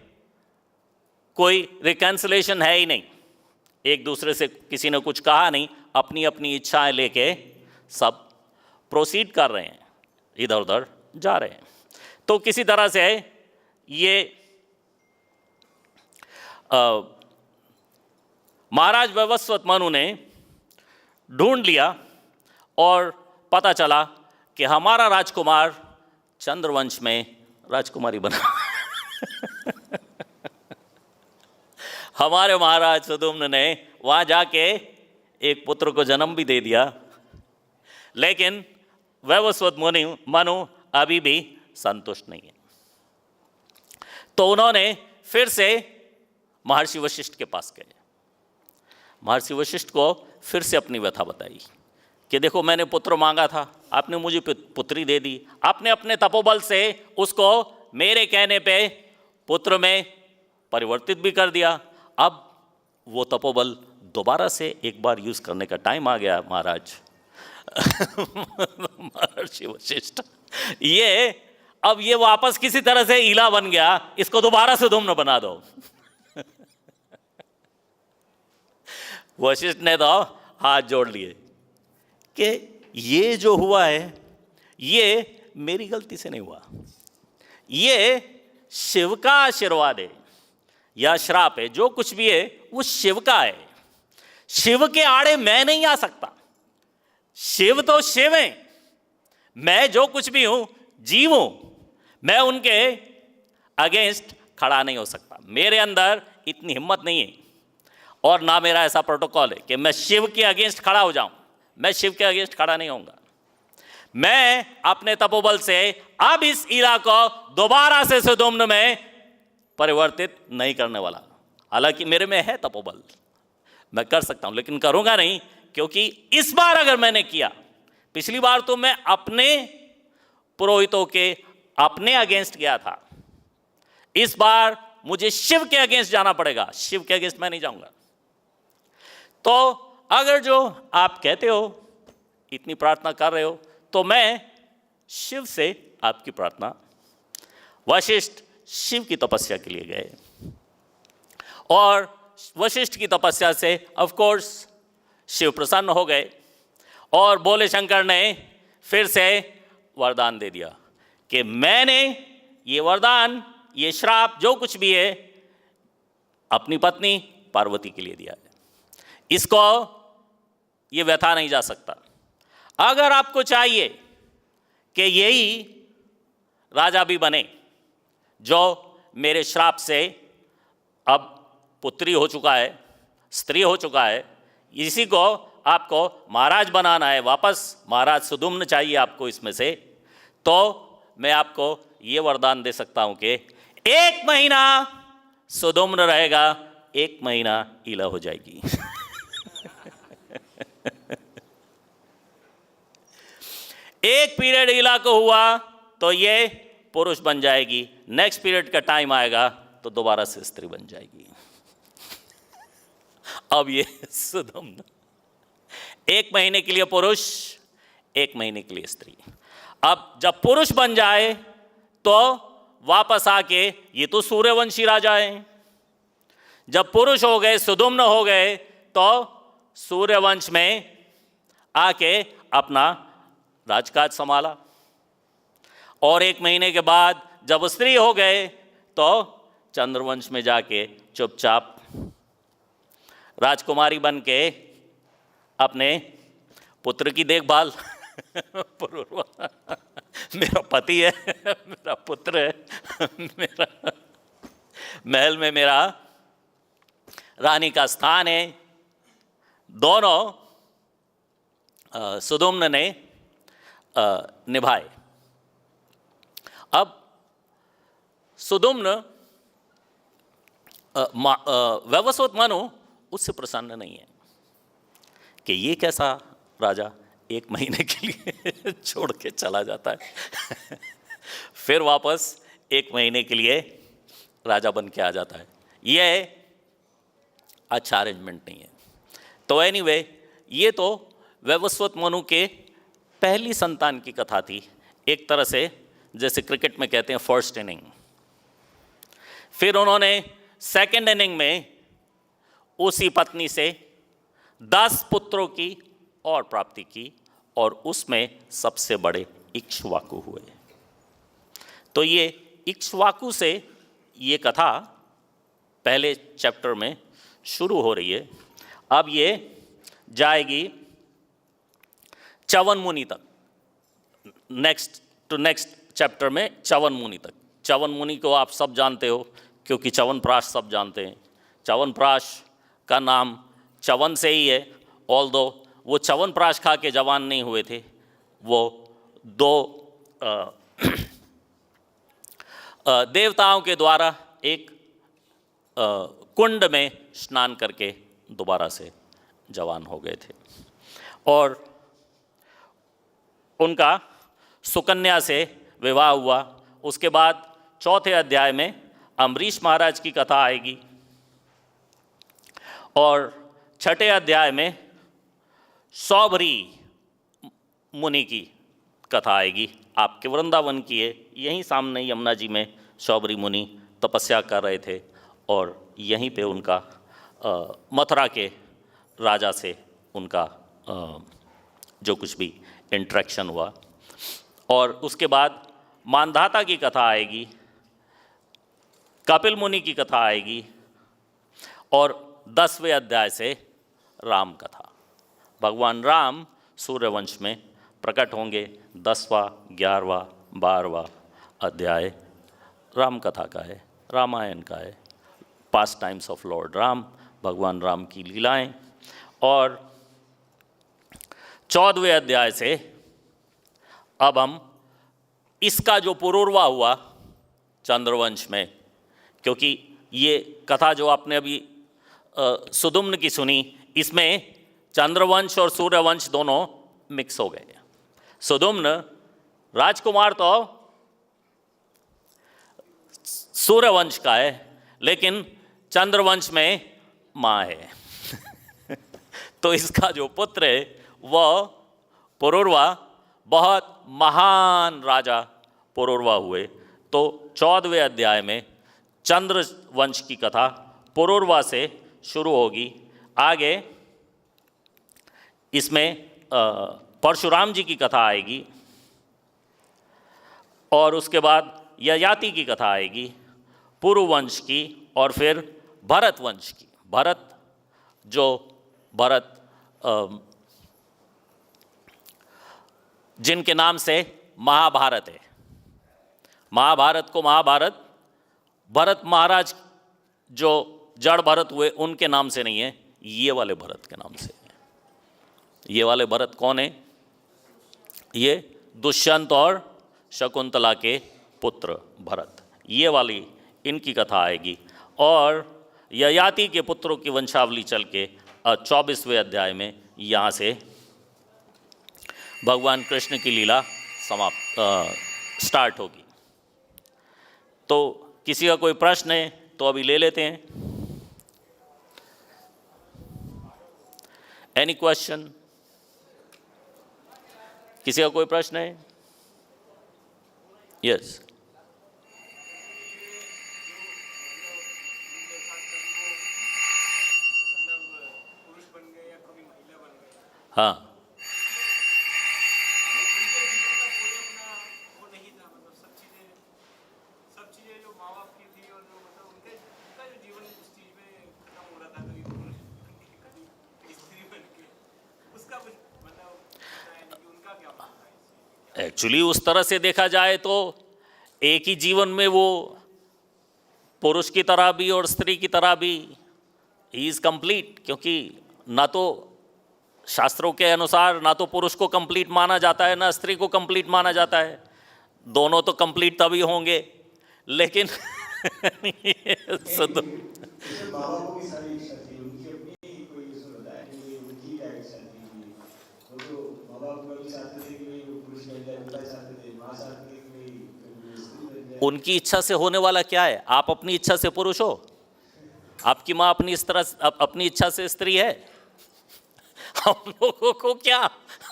कोई रिकैंसिलेशन है ही नहीं, एक दूसरे से किसी ने कुछ कहा नहीं, अपनी अपनी इच्छाएं लेके सब प्रोसीड कर रहे हैं, इधर उधर जा रहे हैं। तो किसी तरह से ये महाराज वैवस्वत मनु ने ढूंढ लिया और पता चला कि हमारा राजकुमार चंद्रवंश में राजकुमारी बना। हमारे महाराज सुदुम्न ने वहाँ जाके एक पुत्र को जन्म भी दे दिया, लेकिन वैवस्वत मनु अभी भी संतुष्ट नहीं है। तो उन्होंने फिर से महर्षि वशिष्ठ के पास गए। महर्षि वशिष्ठ को फिर से अपनी व्यथा बताई कि देखो, मैंने पुत्र मांगा था, आपने मुझे पुत्री दे दी, आपने अपने तपोबल से उसको मेरे कहने पे पुत्र में परिवर्तित भी कर दिया। अब वो तपोबल दोबारा से एक बार यूज करने का टाइम आ गया महाराज। महर्षि वशिष्ठ, अब ये वापस किसी तरह से ईला बन गया, इसको दोबारा से धूम्न बना दो। वशिष्ठ ने तो हाथ जोड़ लिए कि ये जो हुआ है ये मेरी गलती से नहीं हुआ, ये शिव का आशीर्वाद है या श्राप है, जो कुछ भी है वो शिव का है। शिव के आड़े मैं नहीं आ सकता, शिव तो शिव है, मैं जो कुछ भी हूं जीव हूं, मैं उनके अगेंस्ट खड़ा नहीं हो सकता। मेरे अंदर इतनी हिम्मत नहीं है और ना मेरा ऐसा प्रोटोकॉल है कि मैं शिव के अगेंस्ट खड़ा हो जाऊं। मैं शिव के अगेंस्ट खड़ा नहीं होऊंगा। मैं अपने तपोबल से अब इस ईला को दोबारा से सुदुम्न में परिवर्तित नहीं करने वाला। हालांकि मेरे में है तपोबल, मैं कर सकता हूं, लेकिन करूंगा नहीं, क्योंकि इस बार अगर मैंने किया, पिछली बार तो मैं अपने पुरोहितों के अपने अगेंस्ट गया था, इस बार मुझे शिव के अगेंस्ट जाना पड़ेगा, शिव के अगेंस्ट मैं नहीं जाऊंगा। तो अगर जो आप कहते हो, इतनी प्रार्थना कर रहे हो, तो मैं शिव से आपकी प्रार्थना। वशिष्ठ शिव की तपस्या के लिए गए और वशिष्ठ की तपस्या से ऑफ कोर्स शिव प्रसन्न हो गए और बोले शंकर ने फिर से वरदान दे दिया कि मैंने ये वरदान, ये श्राप जो कुछ भी है अपनी पत्नी पार्वती के लिए दिया है, इसको ये व्यथा नहीं जा सकता। अगर आपको चाहिए कि यही राजा भी बने जो मेरे श्राप से अब पुत्री हो चुका है, स्त्री हो चुका है, इसी को आपको महाराज बनाना है, वापस महाराज सुदुम्न चाहिए आपको इसमें से, तो मैं आपको ये वरदान दे सकता हूं कि 1 महीना सुदुम्न रहेगा, 1 महीना ईला हो जाएगी। 1 पीरियड ईला को हुआ तो ये पुरुष बन जाएगी, नेक्स्ट पीरियड का टाइम आएगा तो दोबारा से स्त्री बन जाएगी। अब ये सुदुम्न 1 महीने के लिए पुरुष, 1 महीने के लिए स्त्री। अब जब पुरुष बन जाए तो वापस आके, ये तो सूर्यवंशी राजा हैं, जब पुरुष हो गए, सुदुम्न हो गए, तो सूर्यवंश में आके अपना राजकाज संभाला। और 1 महीने के बाद जब स्त्री हो गए तो चंद्रवंश में जाके चुपचाप राजकुमारी बन के अपने पुत्र की देखभाल। मेरा पति है, मेरा पुत्र है, मेरा महल में मेरा रानी का स्थान है, दोनों सुदुम्न ने निभाए। अब सुदुम्न वैवस्वत मनु उससे प्रसन्न नहीं है कि ये कैसा राजा 1 महीने के लिए छोड़ के चला जाता है, फिर वापस 1 महीने के लिए राजा बन के आ जाता है। ये अच्छा अरेंजमेंट नहीं है। तो एनीवे ये तो वैवस्वत मनु के पहली संतान की कथा थी, एक तरह से जैसे क्रिकेट में कहते हैं फर्स्ट इनिंग। फिर उन्होंने सेकंड इनिंग में उसी पत्नी से 10 पुत्रों की और प्राप्ति की और उसमें सबसे बड़े इक्ष्वाकु हुए। तो ये इक्ष्वाकु से ये कथा पहले चैप्टर में शुरू हो रही है। अब ये जाएगी च्यवन मुनि तक, नेक्स्ट चैप्टर में च्यवन मुनि तक। च्यवन मुनि को आप सब जानते हो क्योंकि च्यवनप्राश सब जानते हैं। च्यवनप्राश का नाम च्यवन से ही है, ऑल्दो वो च्यवनप्राश खा के जवान नहीं हुए थे। वो 2 देवताओं के द्वारा एक कुंड में स्नान करके दोबारा से जवान हो गए थे और उनका सुकन्या से विवाह हुआ। उसके बाद 4थे अध्याय में अम्बरीश महाराज की कथा आएगी और 6ठे अध्याय में सौभरी मुनि की कथा आएगी। आपके वृंदावन की है, यहीं सामने यमुना जी में सौभरी मुनि तपस्या कर रहे थे और यहीं पे उनका मथुरा के राजा से उनका जो कुछ भी इंटरेक्शन हुआ। और उसके बाद मानधाता की कथा आएगी, कपिल मुनि की कथा आएगी और 10वें अध्याय से राम कथा। भगवान राम सूर्यवंश में प्रकट होंगे। 10वां, 11वां, 12वां अध्याय राम कथा का है, रामायण का है, past times of Lord Ram, भगवान राम की लीलाएं। और 14वें अध्याय से अब हम इसका जो पुरूरवा हुआ चंद्रवंश में, क्योंकि ये कथा जो आपने अभी सुदुम्न की सुनी, इसमें चंद्रवंश और सूर्यवंश दोनों मिक्स हो गए। सुदुम्न राजकुमार तो सूर्यवंश का है लेकिन चंद्रवंश में माँ है तो इसका जो पुत्र है वह पुरूरवा, बहुत महान राजा पुरूरवा हुए। तो 14वें अध्याय में चंद्रवंश की कथा पुरूरवा से शुरू होगी। आगे इसमें परशुराम जी की कथा आएगी और उसके बाद ययाति की कथा आएगी, पुरुवंश की, और फिर भरत वंश की। भरत जिनके नाम से महाभारत है। महाभारत को महाभारत भरत महाराज जो जड़ भरत हुए उनके नाम से नहीं है, ये वाले भरत के नाम से है। ये वाले भरत कौन है? ये दुष्यंत और शकुंतला के पुत्र भरत, ये वाली इनकी कथा आएगी। और ययाति के पुत्रों की वंशावली चल के 24वें अध्याय में यहाँ से भगवान कृष्ण की लीला स्टार्ट होगी। तो किसी का कोई प्रश्न है तो अभी ले लेते हैं। Any question? किसी का कोई प्रश्न है? यस। हाँ, एक्चुअली उस तरह से देखा जाए तो एक ही जीवन में वो पुरुष की तरह भी और स्त्री की तरह भी ही इज़ कंप्लीट, क्योंकि ना तो शास्त्रों के अनुसार ना तो पुरुष को कंप्लीट माना जाता है ना स्त्री को कंप्लीट माना जाता है। दोनों तो कंप्लीट तभी होंगे, लेकिन उनकी इच्छा से होने वाला क्या है? आप अपनी इच्छा से पुरुष हो? आपकी माँ अपनी इच्छा से स्त्री है? हम लोगों को क्या,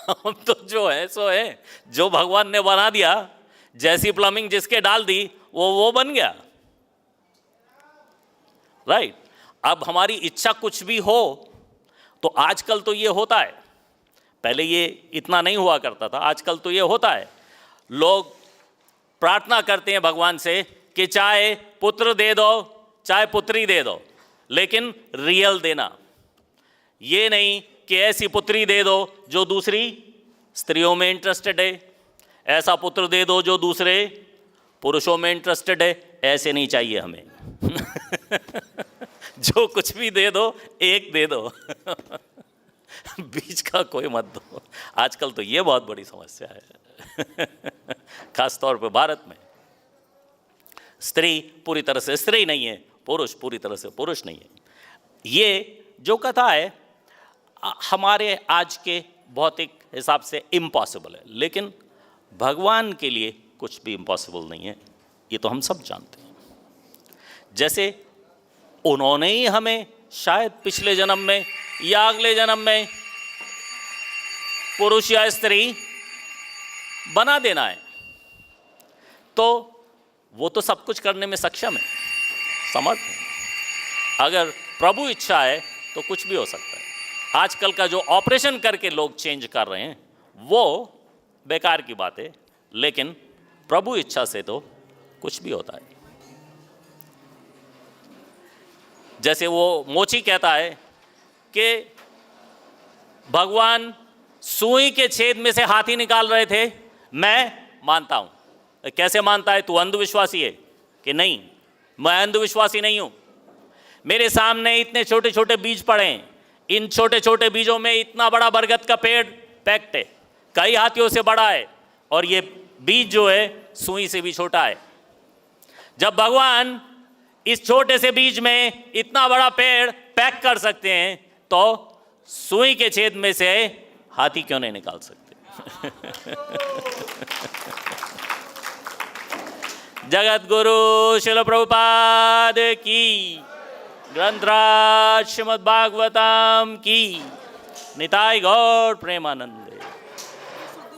हम तो जो है सो है, जो भगवान ने बना दिया, जैसी प्लम्बिंग जिसके डाल दी वो बन गया, राइट। अब हमारी इच्छा कुछ भी हो तो आजकल तो ये होता है, पहले ये इतना नहीं हुआ करता था, आजकल तो ये होता है। लोग प्रार्थना करते हैं भगवान से कि चाहे पुत्र दे दो चाहे पुत्री दे दो, लेकिन रियल देना, ये नहीं कि ऐसी पुत्री दे दो जो दूसरी स्त्रियों में इंटरेस्टेड है, ऐसा पुत्र दे दो जो दूसरे पुरुषों में इंटरेस्टेड है, ऐसे नहीं चाहिए हमें। जो कुछ भी दे दो एक दे दो, बीच का कोई मत दो। आजकल तो ये बहुत बड़ी समस्या है। खास तौर पे भारत में स्त्री पूरी तरह से स्त्री नहीं है, पुरुष पूरी तरह से पुरुष नहीं है। ये जो कथा है हमारे आज के भौतिक हिसाब से इम्पॉसिबल है, लेकिन भगवान के लिए कुछ भी इम्पॉसिबल नहीं है, ये तो हम सब जानते हैं। जैसे उन्होंने ही हमें शायद पिछले जन्म में या अगले जन्म में पुरुष या स्त्री बना देना है, तो वो तो सब कुछ करने में सक्षम है, समर्थ है। अगर प्रभु इच्छा है तो कुछ भी हो सकता है। आजकल का जो ऑपरेशन करके लोग चेंज कर रहे हैं वो बेकार की बात है, लेकिन प्रभु इच्छा से तो कुछ भी होता है। जैसे वो मोची कहता है कि भगवान सुई के छेद में से हाथी निकाल रहे थे, मैं मानता हूं। कैसे मानता है? तू अंधविश्वासी है कि नहीं? मैं अंधविश्वासी नहीं हूं। मेरे सामने इतने छोटे छोटे बीज पड़े हैं, इन छोटे छोटे बीजों में इतना बड़ा बरगद का पेड़ पैक्ट है, कई हाथियों से बड़ा है, और ये बीज जो है सुई से भी छोटा है। जब भगवान इस छोटे से बीज में इतना बड़ा पेड़ पैक कर सकते हैं, तो सुई के छेद में से हाथी क्यों नहीं निकाल सकते? जगत गुरु श्रील प्रभुपाद की, ग्रंथराज श्रीमद् भागवतम की, निताय गौर प्रेमानंद।